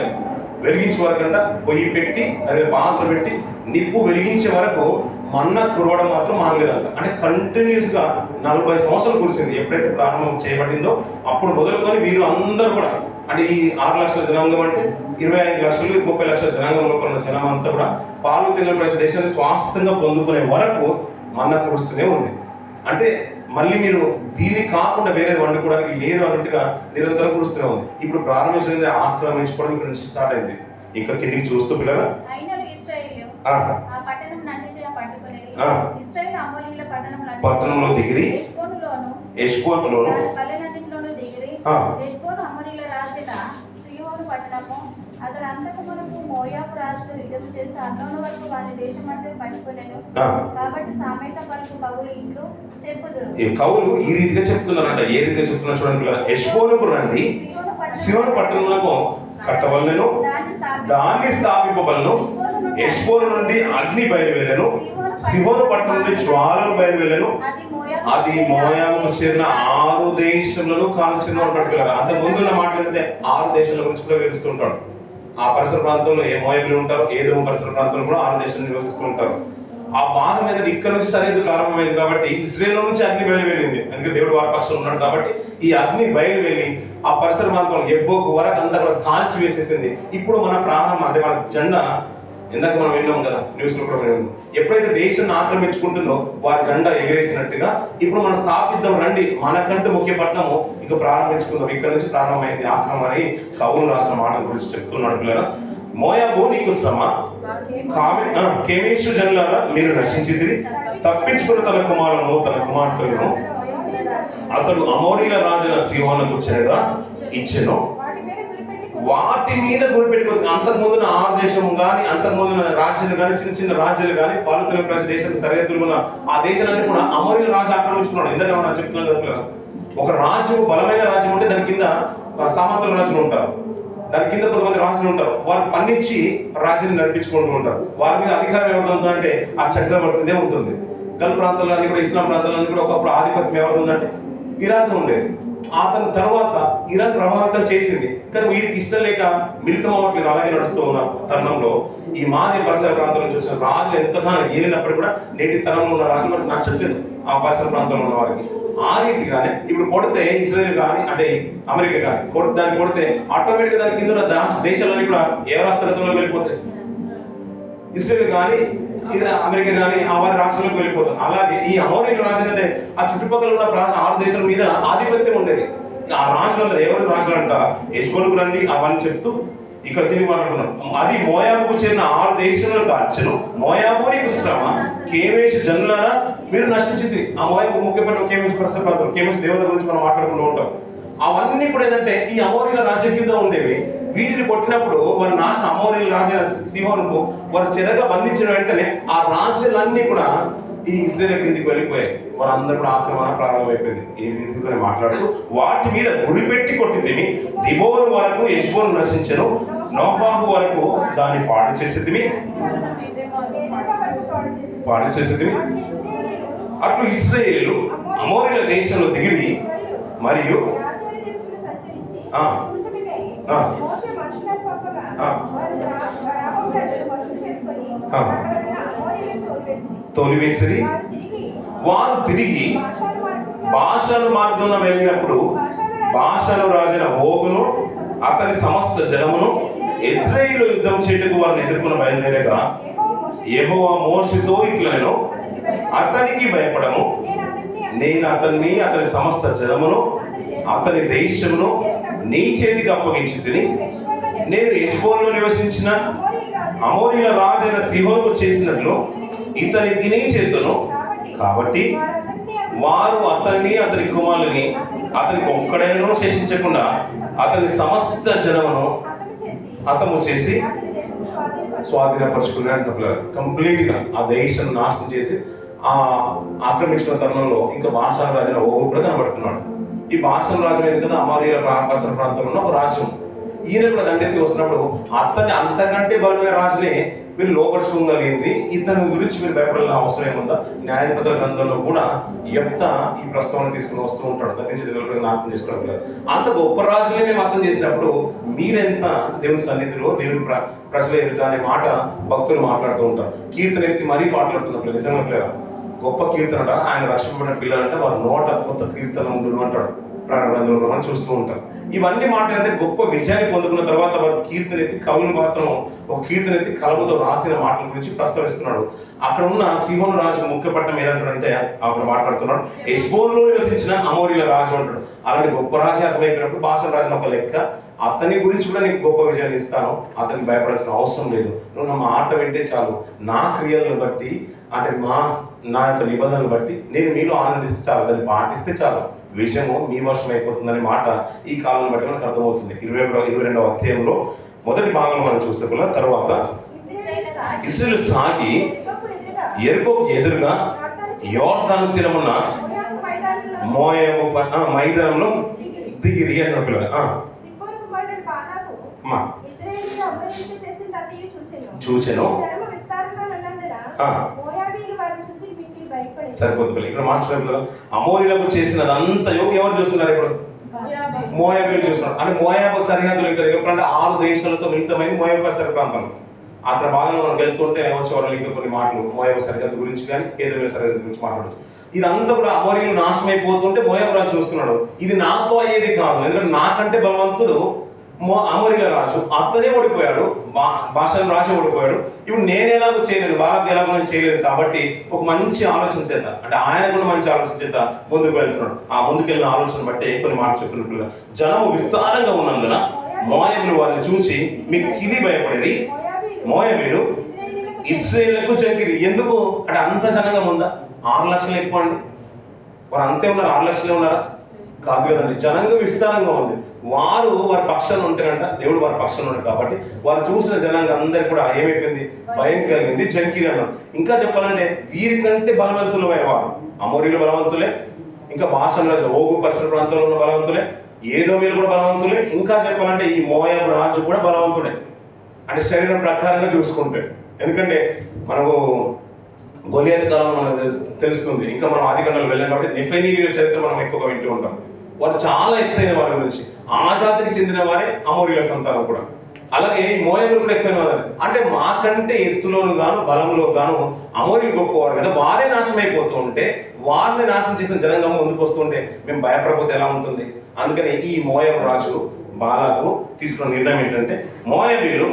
వెలిగించే వరకు అంట పొయ్యి పెట్టి దాని పాత్ర పెట్టి నిప్పు వెలిగించే వరకు మన్న కురవడం మాత్రం మానలేదంట. అంటే కంటిన్యూస్గా 40 సంవత్సరాలు కురిసింది. ఎప్పుడైతే ప్రారంభం చేయబడిందో అప్పుడు మొదలుకొని వీరు అందరూ కూడా, అంటే ఈ 6 లక్షల జనాంగం అంటే 25 లక్షలు 30 లక్షల జనాంగంలో ఉన్న జనం అంతా కూడా పాలు తిన్న ప్రతి దేశాన్ని స్వాస్థ్యంగా పొందుకునే వరకు మన్న కురుస్తూనే ఉంది. అంటే మళ్ళీ మీరు దీన్ని కాకుండా వేరేది వండుకోవడానికి లేదు అన్నట్టుగా నిరంతరం కురుస్తూనే ఉంది. ఇప్పుడు ప్రారంభించిన ఆక్రమించుకోవడం ఇక్కడ నుంచి స్టార్ట్ అయింది. ఇంకా కిందికి చూస్తూ పిల్లలు పట్టణంలో దిగిరి ఎష్బోనులోను మోయాబు రాజుతో యుద్ధం చేసి అర్నోను వరకు వారి దేశం అంతా పట్టుకొనెను. కాబట్టి సామెత పలుకు కవులు ఇంట్లో చెప్పుదురు. ఈ కవులు ఈ రీతిగా చెప్తున్నారంట. ఏ రీతిగా చెప్తున్నారు చూడండి. హెష్బోనుకు రండి, సీయోను పట్టణములకు కట్టవలెను, దాన్ని స్థాపింపబలను. హెష్బోను నుండి అగ్ని బయలువెళ్ళెను, సీయోను పట్టణం నుండి జ్వాలలు బయలువెళ్ళెను. అది మోయాబుకు చేరిన 6 దేశములను కాల్చిన పట్టుకెళ్ళారు. అంతకు ముందున్న మాట ఏంటంటే 6 దేశాల గురించి కూడా వివరిస్తుంటాడు. ఆ పరిసర ప్రాంతంలో ఏ మోయాబులు ఉంటారో, ఏదో పరిసర ప్రాంతంలో కూడా 6 దేశాలు నివసిస్తూ ఉంటారు. ఆ బాధ మీద ఇక్కడ నుంచి సరిహద్దు ప్రారంభమైంది కాబట్టి ఇజ్రాయేల్ నుంచి అగ్ని బయలు వెళ్ళింది. అందుకే దేవుడు వారి పక్షంలో ఉన్నాడు కాబట్టి ఈ అగ్ని బయలు వెళ్ళి ఆ పరిసర ప్రాంతంలో ఎబ్బోకు వరకు అంతా కూడా కాల్చి వేసేసింది. ఇప్పుడు మన ప్రారంభం అంటే మన జెండా ఇందాక మనం విన్నాం కదా, న్యూస్ లో కూడా విన్నాం. ఎప్పుడైతే దేశాన్ని ఆక్రమించుకుంటుందో వారి జెండా ఎగిరేసినట్టుగా ఇప్పుడు మనం స్థాపిద్దాం రండి, మనకంటూ ముఖ్య పట్టణము ఇక ప్రారంభించుకుందాం. ఇక్కడ నుంచి ప్రారంభమైంది ఆక్రమణ అని కవులు రాసిన మాట గురించి చెప్తున్నాడు పిల్లరా. మోయాబు నీకు శ్రమ, కెమేషు జనులారా మీరు నశించితిరి. తప్పించుకున్న తన కుమారులను తన కుమార్తెలను అతడు అమోరీల రాజుల సీహోనుకు చెరగా ఇచ్చెను. వాటి మీద గురిపెట్టుకుంది. అంతకుముందు 6 దేశం కానీ అంతకుముందు రాజ్యాలు కానీ చిన్న చిన్న రాజ్యాలు కానీ పాలుతున్న ప్రతి దేశం సరిహద్దులు ఉన్న ఆ దేశాలన్నీ కూడా అమోరీల రాజు ఆక్రమించుకున్నాడు. ఎందుకంటే మనం చెప్తున్నాం కదా, ఒక రాజ్యం బలమైన రాజ్యం ఉంటే దాని కింద సామంతుల రాజులు ఉంటారు, దాని కింద కొంతమంది రాజులు ఉంటారు. వారు పన్నించి రాజ్యాన్ని నడిపించుకుంటూ ఉంటారు. వారి మీద అధికారం ఎవరిది ఉందంటే ఆ చక్రవర్తిదే ఉంటుంది. గల్ఫ్ ప్రాంతాలన్నీ కూడా, ఇస్లాం ప్రాంతాలన్నీ కూడా ఒకప్పుడు ఆధిపత్యం ఎవరిది ఉందంటే ఇరాన్ ఉండేది. అతని తర్వాత ఇరాన్ ప్రభావితం చేసింది, కానీ వీరికి ఇష్టం లేక మిళితం అవ్వట్లేదు. అలాగే నడుస్తూ ఉన్న తరుణంలో ఈ మాది పరిసర ప్రాంతం నుంచి వచ్చిన రాజులు ఎంతగానో ఏలినప్పుడు కూడా నేటి తరంలో ఉన్న రాజులు మనకు నచ్చట్లేదు ఆ పరిసర ప్రాంతంలో ఉన్న వారికి. ఆ రీతిగానే ఇప్పుడు కొడితే ఇజ్రాయెల్ కానీ అంటే అమెరికా కానీ దాన్ని కొడితే ఆటోమేటిక్గా దాని కింద ఉన్న దేశాలన్నీ కూడా ఏ రాష్ట్రంలో వెళ్ళిపోతాయి. ఇజ్రాయెల్ కానీ అమెరికా కానీ ఆ వారి రాష్ట్రాలకు వెళ్ళిపోతారు. అలాగే ఈ అమోరీల రాజు అంటే ఆ చుట్టుపక్కల ఉన్న 6 దేశాల మీద ఆధిపత్యం ఉండేది. ఆ రాజులందరూ ఎవరి రాజులు అంట హెష్బోనుకు రండి అవన్నీ చెప్తూ ఇక్కడ తిరిగి మాట్లాడుతున్నాడు. అది మోయాబుకు చేరిన 6 దేశాలను కాల్చెను. మోయాబు నీకు శ్రమ, కేమేషు జనులారా మీరు నశించింది. ఆ మోయాబు ముఖ్యమైన కేమేషు పరిసర ప్రాంతం, కేమేషు దేవత గురించి మనం మాట్లాడుకుంటూ ఉంటాం. అవన్నీ కూడా ఏంటంటే ఈ అమోరీల రాజ్యం కింద ఉండేవి. వీటిని కొట్టినప్పుడు వారి అమోరీల రాజు సీహోనుకు వారు చెరగా బంధించిన వెంటనే ఆ రాజ్యాలన్నీ కూడా ఈ ఇజ్రాయెల్ కిందికి వెళ్ళిపోయాయి. వారందరూ కూడా ఆక్రమణ ప్రారంభమైపోయింది. ఈ రీతిగానే మాట్లాడుతూ వాటి మీద గురిపెట్టి కొట్టితిమి. దిబోను వరకు హెష్బోను నశించెను, నోఫాహు వరకు దాన్ని పాడు చేసేదిమి. అట్లు ఇశ్రాయేలు అమోరీల దేశంలో దిగి మరియు తోలివేసిరి. వారు తిరిగి భాషలు మార్గంలో వెళ్ళినప్పుడు భాషలు రాజైన ఓగును అతని సమస్త జనమును ఇశ్రాయేలు యుద్ధం చేయటకు వారిని ఎదుర్కొని బయలుదేరగా యెహోవా మోషేతో ఇట్లా నేను అతనికి భయపడము, నేను అతన్ని అతని సమస్త జనమును అతని దేశమును నీ చేతికి అప్పగించి తిని నేను హెష్బోనులో నివసించిన అమోరీల రాజైన సీహోనుకు చేసినట్లు ఇతనికి నీ చేతును. కాబట్టి వారు అతన్ని అతని కుమారుని అతనికి ఒక్కడైనా శేషించకుండా అతని సమస్త జనమును హతము చేసి స్వాధీనపరుచుకున్నాడు. కంప్లీట్ గా ఆ దేశం నాశనం చేసి ఆ ఆక్రమించిన తరుణంలో ఇంకా బాషాను రాజైన ఓగు కూడా కనబడుతున్నాడు. ఈ బాషాను రాజు అనేది కదా అమోరీల పరిసర ప్రాంతంలో ఉన్న ఒక రాజ్యం. ఈయన కూడా దండెత్తి వస్తున్నప్పుడు అతన్ని అంతకంటే బలమైన రాజునే మీరు లోపరుచుకోగలిగింది, ఇతని గురించి మీరు భయపడాల్సిన అవసరం ఏముందా? న్యాయాధిపతుల గ్రంథంలో కూడా యెఫ్తా ఈ ప్రస్తావన తీసుకుని వస్తూ ఉంటాడు. గతించే దినాల్లో అర్థం చేసుకోవడం అంత గొప్ప రాజులే మేము అర్థం చేసినప్పుడు మీరెంత దేవుని సన్నిధిలో దేవుని ప్రజల ఎదుట అనే మాట భక్తులు మాట్లాడుతూ ఉంటారు. కీర్తన ఎత్తి మరీ మాట్లాడుతున్నట్లు నిజంగా లేరా? గొప్ప కీర్తనట, ఆయన రక్షింపబడిన పిల్లలంటే వారు నోట కొత్త కీర్తన ఉండును అంటాడు. ప్రారంభంలో మనం చూస్తూ ఉంటాం. ఇవన్నీ మాట్లాడితే గొప్ప విజయాన్ని పొందుకున్న తర్వాత వారు కీర్తన ఎత్తి కవులు మాత్రం ఒక కీర్తన ఎత్తి కలముతో రాసిన మాటల గురించి ప్రస్తావిస్తున్నాడు. అక్కడ ఉన్న సీహోను రాజు ముఖ్య పట్టణం ఏదంటాడంటే అక్కడ మాట్లాడుతున్నాడు హెష్బోనులో నివసించిన అమోరీల రాజు అంటాడు. అలాంటి గొప్ప రాజు అర్థమైపోయినప్పుడు బాషాను రాజున ఒక లెక్క, అతని గురించి కూడా నీకు గొప్ప విజయాన్ని ఇస్తాను, అతనికి భయపడాల్సిన అవసరం లేదు, నువ్వు నా మాట వింటే చాలు, నా క్రియలను బట్టి అంటే నా యొక్క నిబంధనలు బట్టి నేను మీలో ఆనందిస్తే చాలు, దాన్ని పాటిస్తే చాలు, విషయము మీ వర్షం అయిపోతుందనే మాట ఈ కాలం బట్టి మనకు అర్థమవుతుంది. 22వ అధ్యాయంలో మొదటి భాగంలో మనం చూస్తే కూడా తర్వాత ఇశ్రాయేలు సాగి యెరికోకు ఎదురుగా యోర్దాను తీరమున మోయాబు మైదానంలో దిగిరి అన్న పిల్లలు చూచెను. సరిపోతుంది పిల్లలు. ఇక్కడ మాట్లాడే అమోరీలకు చేసినదంతా ఎవరు చూస్తున్నారు? ఇప్పుడు మోయాబీలు చూస్తున్నారు. అంటే మోయాబు సరిహద్దులు ఇంకా ఎప్పుడంటే 6 దేశాలతో మిళితమైంది మోయాబు సరి ప్రాంతం. అక్కడ భాగంలో మనం వెళ్తుంటే వచ్చేవాళ్ళు ఇంకా కొన్ని మాటలు మోయాబు సరిహద్దు గురించి కానీ ఏదో సరిహద్దు గురించి మాట్లాడచ్చు. ఇదంతా కూడా అమోరీలు నాశనం అయిపోతుంటే మోయాబు రాజు చూస్తున్నాడు, ఇది నాతో అయ్యేది కాదు, ఎందుకంటే నాకంటే బలవంతుడు అమోరీల రాజు, అతనే ఓడిపోయాడు, బాషాను రాజు ఓడిపోయాడు, ఇప్పుడు నేను ఎలాగో చేయలేను, బాలకు ఎలాగో నేను చేయలేను, కాబట్టి ఒక మంచి ఆలోచన చేద్దాం అంటే ఆయన కూడా మంచి ఆలోచన చేద్దాం ముందుకు వెళ్తున్నాడు. ఆ ముందుకెళ్ళిన ఆలోచన బట్టి కొన్ని మాటలు చెప్తున్నట్లు జనము విస్తారంగా ఉన్నందున మోయాబీలు వారిని చూసి మీకు కిలి భయపడేది, మోయాబీలు ఇశ్రాయేలుకు జంకిరి. ఎందుకు అంటే అంత జనంగా ఉందా? 6 లక్షలు ఎక్కువ అండి, వారు అంతే ఉన్నారు, 6 లక్షలే ఉన్నారా? కాదు కదండి, జనంగా విస్తారంగా ఉంది. వారు వారి పక్షాన్ని ఉంటారంట, దేవుడు వారి పక్షాన్ని ఉంటాడు కాబట్టి వారు చూసిన జనాంగం అందరికి కూడా ఏమైపోయింది? భయం కలిగింది, జంకిరి అన్నాడు. ఇంకా చెప్పాలంటే వీరికంటే బలవంతులమైన వారు అమోరీలు బలవంతులే, ఇంకా బాషాను రాజు ఓగు పరిసర ప్రాంతంలో ఉన్న బలవంతులే, ఏదోమీలు కూడా బలవంతులే, ఇంకా చెప్పాలంటే ఈ మోయాబు రాజు కూడా బలవంతుడే అంటే శరీరం ప్రకారంగా చూసుకుంటే. ఎందుకంటే మనకు గొలియాతు కాలం మనకు తెలుస్తుంది, ఇంకా మనం ఆదికాండంలో వెళ్ళాం కాబట్టి నెఫెనీయుల చరిత్ర మనం ఎక్కువగా వింటూ ఉంటాం. వారు చాలా ఎత్తైన వారి గురించి, ఆ జాతికి చెందిన వారే అమోరీల సంతానం కూడా. అలాగే మోయాబులు కూడా ఎక్కువైన వారు, అంటే మాకంటే ఎత్తులోను గాను బలంలో గాను అమోరీలు గొప్పవారు కదా, వారే నాశనం అయిపోతూ ఉంటే వారిని నాశనం చేసిన జనాంగం ముందుకు వస్తుంటే మేము భయపడకపోతే ఎలా ఉంటుంది? అందుకని ఈ మోయాబు రాజు బాలాకు తీసుకున్న నిర్ణయం ఏంటంటే మోయాబీలు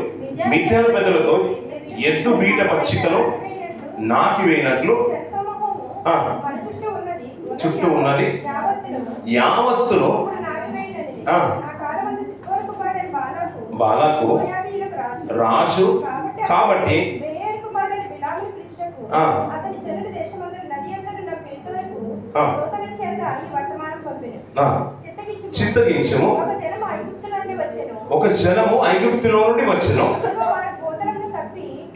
మిథ్యాన పెద్దలతో ఎద్దు బీట పచ్చికను నాకి వేయినట్లు చుట్టూ ఉన్నది యావత్తును బాలాకు రాజు కాబట్టి చిత్తగించము ఒక జనము ఐగుప్తులో నుండి వచ్చెను,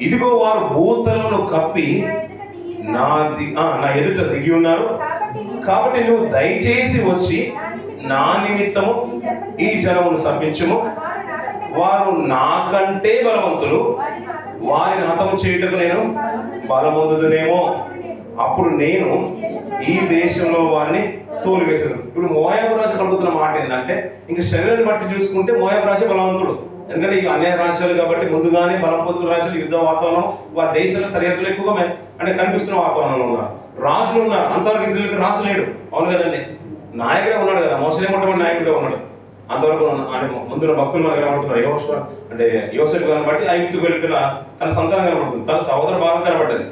ఇదిగో వారు భూతలను కప్పి నా ఎదుట దిగి ఉన్నారు, కాబట్టి నువ్వు దయచేసి వచ్చి నా నిమిత్తము ఈ జనమును శపించుము, వారు నాకంటే బలవంతులు, వారిని హతము చేయుటకు నేను బలవంతునేమో, అప్పుడు నేను ఈ దేశంలో వారిని తోలివేశాను. ఇప్పుడు మోయాబు రాజు పలుకుతున్న మాట ఏంటంటే ఇంకా శరీరాన్ని బట్టి చూసుకుంటే మోయాబు రాజు బలవంతుడు, ఎందుకంటే ఇవి అన్యాయ రాజ్యాలు కాబట్టి ముందుగానే బలం పొందుకున్న రాజ్యాలు యుద్ధ వాతావరణం, వారి దేశాల సరిహద్దులు ఎక్కువగా అంటే కనిపిస్తున్న వాతావరణంలో ఉన్నారు, రాజులు ఉన్నారు. అంతవరకు ఇజ్రాయేలుకి రాజు లేడు, అవును కదండి, నాయకుడే ఉన్నాడు కదా, మోసే మొట్టమొదటి నాయకుడే ఉన్నాడు. అంతవరకు అంటే ముందున్న భక్తులు మనకు కనబడుతున్నారు. యెహోషువ అంటే యోసేపు కనబట్టి ఐగుప్తుకు వెళ్ళిన తన సంతానం కనబడుతుంది, తన సహోదర భాగం కనబడ్డది.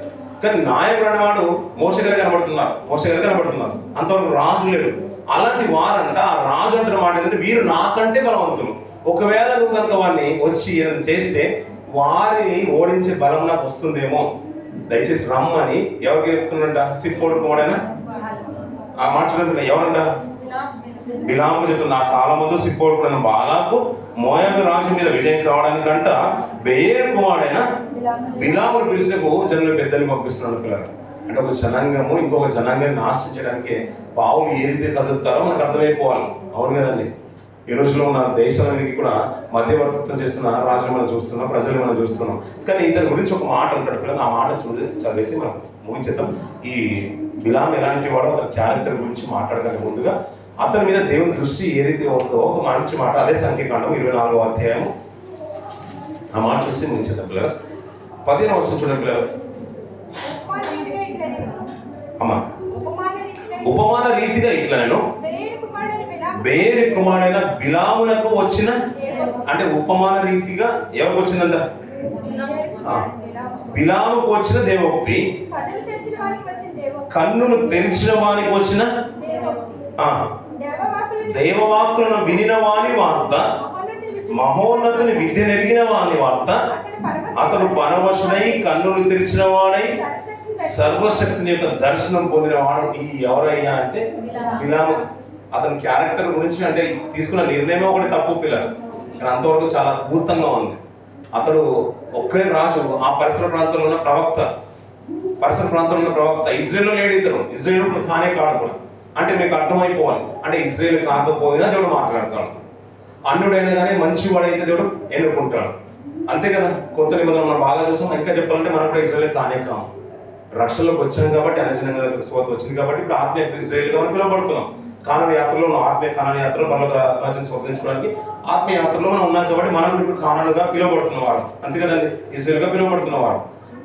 కానీ నాయకుడు అనేవాడు మోషే గారు కనబడుతున్నారు. అంతవరకు రాజు లేడు. అలాంటి వారంట ఆ రాజు అంటున్న మాట ఏంటంటే వీరు నాకంటే బలవంతులు. ఒకవేళ నువ్వు కనుక వాడిని వచ్చి ఏదైనా చేస్తే వారిని ఓడించే బలం నాకు వస్తుందేమో, దయచేసి రమ్మని ఎవరికి చెప్తున్నట? సిప్పోడు కుమారుడైన ఆ మాట చూడండి. ఎవరంట? బిలాముకు చెప్తున్నా. నా కాలం ముందు సిప్పోడు కూడా బాలాకు మోయాబు రాజు మీద విజయం కావడానికంట బెయేరు కుమారుడైన బిలామును పిలిచినకు జనులు పెద్దల్ని పంపిస్తున్నాడు పిల్లలు. అంటే ఒక జనాంగము ఇంకొక జనాంగాన్ని నాశించడానికి పావులు ఏ రీతి కదులుతారో మనకు అర్థమైపోవాలి. అవును కదండి. ఈ రోజులో ఉన్న దేశాలన్నిటికీ కూడా మధ్యవర్తిత్వం చేస్తున్న రాజులు మనం చూస్తున్నాం, ప్రజలు మనం చూస్తున్నాం. కానీ ఇతని గురించి ఒక మాట ఉంటాడు పిల్లలు. ఆ మాట చదివేసి మనం ముగించేద్దాం. ఈ బిలాం ఎలాంటి వాడో అతని క్యారెక్టర్ గురించి మాట్లాడడానికి ముందుగా అతని మీద దేవుని దృష్టి ఏ రీతి ఉందో ఒక మంచి మాట. అదే సంఖ్యాకాండం 24వ అధ్యాయం. ఆ మాట చూసి ముగించేద్దాం పిల్లలు. 15వ వచనం చూడండి పిల్లలు. అమ్మా, ఉపమాన రీతిగా ఇట్లా నేను బేరి కుమారుడైన బిలామునకు వచ్చిన, అంటే ఉపమాన రీతిగా ఎవరికి వచ్చిందంట? బిలాముకు వచ్చిన దేవోక్తి, కన్నులు తెరిచిన వానికి వచ్చిన దేవవాక్కులను వినిన వాని వార్త, మహోన్నతుని విద్య నెరిగిన వాని వార్త. అతడు పరవశుడై కన్నులు తెరిచిన వాడై సర్వశక్తిని యొక్క దర్శనం పొందిన వాడు. ఈ ఎవరయ్యా అంటే బిలాము. అతని క్యారెక్టర్ గురించి అంటే తీసుకున్న నిర్ణయం ఒకటి తప్పు పిల్లలు, కానీ అంతవరకు చాలా అద్భుతంగా ఉంది. అతడు ఒక్కడే రాజు, ఆ పరిసర ప్రాంతంలో ఉన్న ప్రవక్త. ఇజ్రాయేల్లో లేడు ఇతను. ఇజ్రాయేల్ కానే కాడు కూడా. అంటే మీకు అర్థమైపోవాలి. అంటే ఇజ్రాయేల్ కాకపోయినా దేవుడు మాట్లాడతాడు. అన్యుడైనా కానీ మంచి వాడైతే దేవుడు ఎన్నుకుంటాడు. అంతే కదా. కొత్త నిబంధనలు మనం బాగా చూసాం. ఇంకా చెప్పాలంటే మనం కూడా ఇజ్రాయేల్ కానే కాము. రక్షణలోకి వచ్చాం కాబట్టి, అనజనంగా స్వాత వచ్చింది కాబట్టి ఇప్పుడు ఆత్మీయ ఇజ్రాయేల్గా మనం పిలువబడుతున్నాం. కానాను యాత్రలో ఉన్న ఆత్మీయ కానాను యాత్రలో పర్లోక రాజ్యాన్ని స్వతంత్రించుకోవడానికి ఆత్మీయ యాత్రలో మనం ఉన్నాం కాబట్టి మనం ఇప్పుడు కానానుగా పిలువబడుతున్నవారు. అంతే కదండి, ఇజ్రాయేల్గా పిలువబడుతున్నవారు.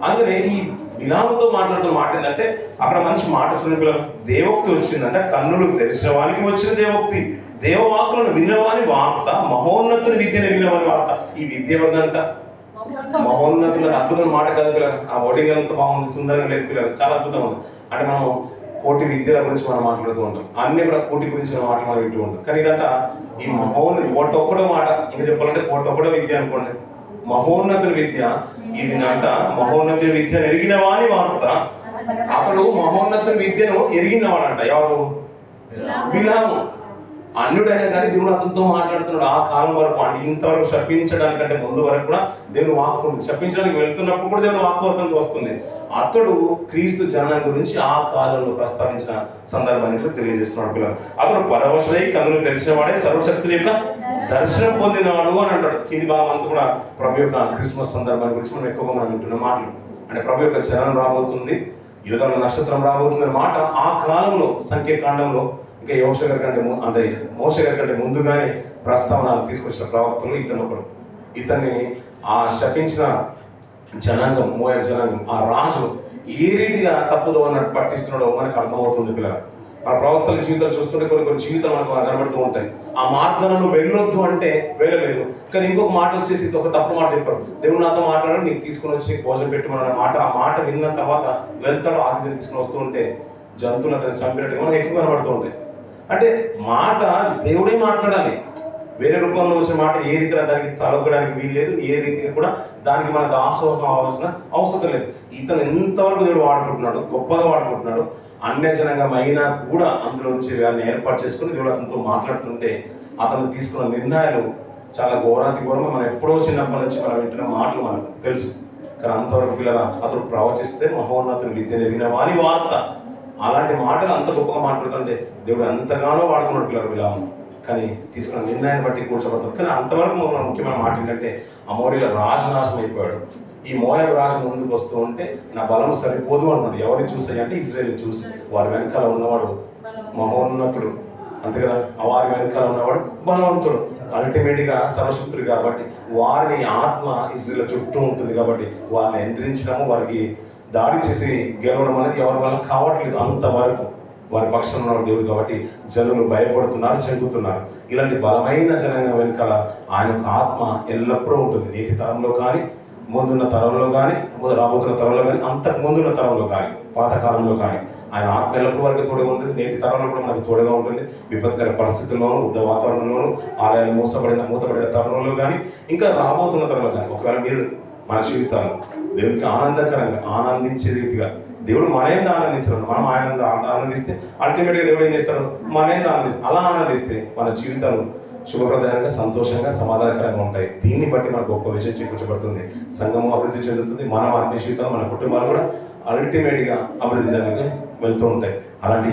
అందుకనే ఈ బిలాముతో మాట్లాడుతున్న మాట ఏంటంటే అక్కడ మంచి మాట చూడండి పిల్లలు. దేవోక్తి వచ్చిందంటే కన్నులు తెరిచిన వానికి వచ్చిన దేవోక్తి, దేవవాక్కులను విన్నవాని వార్త, మహోన్నతుని విద్యను విన్నవాని వార్త. ఈ విద్య ఎవరిదంట? మహోన్నతులు. అద్భుతమైన మాట కాదు పిల్లలు. ఆ ఓడింగ్ అంతా బాగుంది, సుందరంగా లేదు పిల్లలు, చాలా అద్భుతంగా ఉంది. అంటే మనం కోటి విద్యల గురించి మనం మాట్లాడుతూ ఉంటాం, అన్ని కూడా కోటి గురించి మాటలు మనం వింటూ ఉంటాం. కానీ ఇదంట ఈ కోటి ఒక్కడో మాట. ఇంకా చెప్పాలంటే కోటి ఒక్కడో విద్య అనుకోండి. మహోన్నతుల విద్య ఇది అంట. మహోన్నతుల విద్య ఎరిగిన వాని వార్త. అతడు మహోన్నతుల విద్యను ఎరిగినవాడంట. ఎవరు? బిలాము. అన్యుడైనా కానీ దేవుడు అతనితో మాట్లాడుతున్నాడు. ఆ కాలం వరకు అంటే ఇంతవరకు శపించడానికంటే ముందు వరకు కూడా దేవుని వాక్కు ఉంది. శపించడానికి వెళ్తున్నప్పుడు కూడా దేవుని వాక్కు అతనికి వస్తుంది. అతడు క్రీస్తు జననం గురించి ఆ కాలంలో ప్రస్తావించిన సందర్భాన్ని కూడా తెలియజేస్తున్నాడు పిల్లలు. అతడు పరవశుడై కన్నులు తెరిచిన వాడే సర్వశక్తుని యొక్క దర్శనం పొందినవాడు అని అంటాడు. కింది భాగం అంతా కూడా ప్రభు యొక్క క్రిస్మస్ సందర్భాన్ని గురించి మనం ఎక్కువగా మనం వింటున్న మాటలు. అంటే ప్రభు యొక్క శరణం రాబోతుంది, యూదాల నక్షత్రం రాబోతుంది అనే మాట ఆ కాలంలో సంఖ్యాకాండంలో ఇంకా యోష గారి కంటే అంటే మోషే గారి కంటే ముందుగానే ప్రస్తావన తీసుకొచ్చిన ప్రవక్తలు ఇతను ఒకడు. ఇతన్ని ఆ శపించిన జనాంగం, మోయాబు జనాంగం, ఆ రాజు ఏ రీతిగా తప్పుదో అన్నట్టు పట్టిస్తున్నాడో మనకు అర్థమవుతుంది పిల్లలు. ఆ ప్రవక్తల జీవితాలు చూస్తుంటే కొన్ని జీవితాలు మనకు కనబడుతూ ఉంటాయి. ఆ మార్గాలను వెళ్ళొద్దు అంటే వెళ్ళలేదు. కానీ ఇంకొక మాట వచ్చేసి ఒక తప్పు మాట చెప్పారు. దేవుడు నాతో మాట్లాడాడు, నీకు తీసుకుని వచ్చి భోజనం పెట్టమన్న మాట. ఆ మాట విన్న తర్వాత వెళ్తాడు, ఆతిథ్యం తీసుకుని వస్తూ ఉంటే జంతువులు అతను చంపినట్టుగా మనకు ఎక్కువ కనబడుతూ ఉంటాయి. అంటే మాట దేవుడే మాట్లాడాలి. వేరే రూపంలో వచ్చిన మాట ఏది ఇక్కడ దానికి తలొక్కడానికి వీల్లేదు. ఏ రీతిగా కూడా దానికి మన దాసోహం అవ్వాల్సిన అవసరం లేదు. ఇతను ఎంతవరకు దేవుడు వాడుకుంటున్నాడు, గొప్పగా వాడుకుంటున్నాడు. అన్యజనంగమైనా కూడా అందులో నుంచి వారిని ఏర్పాటు చేసుకుని దేవుడు అతనితో మాట్లాడుతుంటే అతను తీసుకున్న నిర్ణయాలు చాలా ఘోరాతి ఘోరంగా మనం ఎప్పుడో చిన్నప్పటి నుంచి మనం వింటున్న మాటలు మనకు తెలుసు. కానీ అంతవరకు పిల్లల అతడు ప్రవచిస్తే మహోన్నతుని విద్య నెరిగిన వాని వార్త. అలాంటి మాటలు అంత గొప్పగా మాట్లాడుతుంటే దేవుడు ఎంతగానో వాడుకున్నాడు పిల్లలు బిలాము. కానీ తీసుకున్న నిర్ణయాన్ని బట్టి కూర్చోబడతాం. కానీ అంతవరకు ముఖ్యమైన మాట ఏంటంటే అమోరీల రాజు నాశనం అయిపోయాడు. ఈ మోయాబు రాజు ముందుకు వస్తూ ఉంటే నా బలం సరిపోదు అన్నాడు. ఎవరిని చూసాయి అంటే ఇజ్రాయేల్ని చూసి. వారి వెనకాల ఉన్నవాడు మహోన్నతుడు, అంతే కదా. వారి వెనకాల ఉన్నవాడు బలవంతుడు, అల్టిమేట్గా సర్వశక్తుడు కాబట్టి వారిని ఆత్మ ఇజ్రాయేల్ చుట్టూ ఉంటుంది కాబట్టి వారిని ఎదిరించడము, వారికి దాడి చేసి గెలవడం అనేది ఎవరి వల్ల కావట్లేదు అంతవరకు. వారి పక్షంలో ఉన్న దేవుడు కాబట్టి జనులు భయపడుతున్నారు, చెంగుతున్నారు. ఇలాంటి బలమైన జనంగా వెనకాల ఆయన యొక్క ఆత్మ ఎల్లప్పుడూ ఉంటుంది. నేటి తరంలో కానీ, ముందున్న తరంలో కానీ, రాబోతున్న తరంలో కానీ, అంతకు ముందున్న తరంలో కానీ, పాతకాలంలో కానీ ఆయన ఆత్మ ఎల్లప్పుడూ వరకు తోడుగా ఉంటుంది. నేటి తరంలో కూడా మనకు తోడుగా ఉంటుంది. విపత్కర పరిస్థితుల్లోనూ, యుద్ధ వాతావరణంలోనూ, ఆలయాలు మూతపడిన తరుణంలో కానీ, ఇంకా రాబోతున్న తరంలో కానీ ఒకవేళ మీరు మన జీవితాలు దేవునికి ఆనందకరంగా ఆనందించే రీతిగా దేవుడు మనయంగా ఆనందించడం, మనం ఆయన ఆనందిస్తే అల్టిమేట్గా దేవుడు ఏం చేస్తాడు, మనయంగా ఆనందిస్తాడు. అలా ఆనందిస్తే మన జీవితాలు శుభప్రదాయంగా, సంతోషంగా, సమాధానకరంగా ఉంటాయి. దీన్ని బట్టి మనకు గొప్ప విజయం చేకూర్చబడుతుంది. సంఘము అభివృద్ధి చెందుతుంది. మన ఆత్మీయ జీవితాలు, మన కుటుంబాలు కూడా అల్టిమేట్గా అభివృద్ధి చెందుకు వెళ్తూ ఉంటాయి. అలాంటి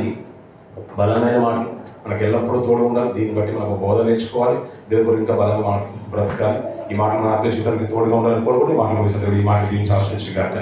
బలమైన మాటలు మనకు ఎల్లప్పుడూ తోడు ఉండాలి. దీన్ని బట్టి మనకు బోధ నేర్చుకోవాలి. దేవుని గురించి ఇంకా బలంగా మాటలు బ్రతకాలి. ఈ మాటలు మన ఆత్మీయ జీవితానికి తోడుగా ఉండాలని కోరుకుంటే ఈ మాటలు ముగిస్తారు. ఈ మాటలు దీనికి ఆశ్రయించి కాక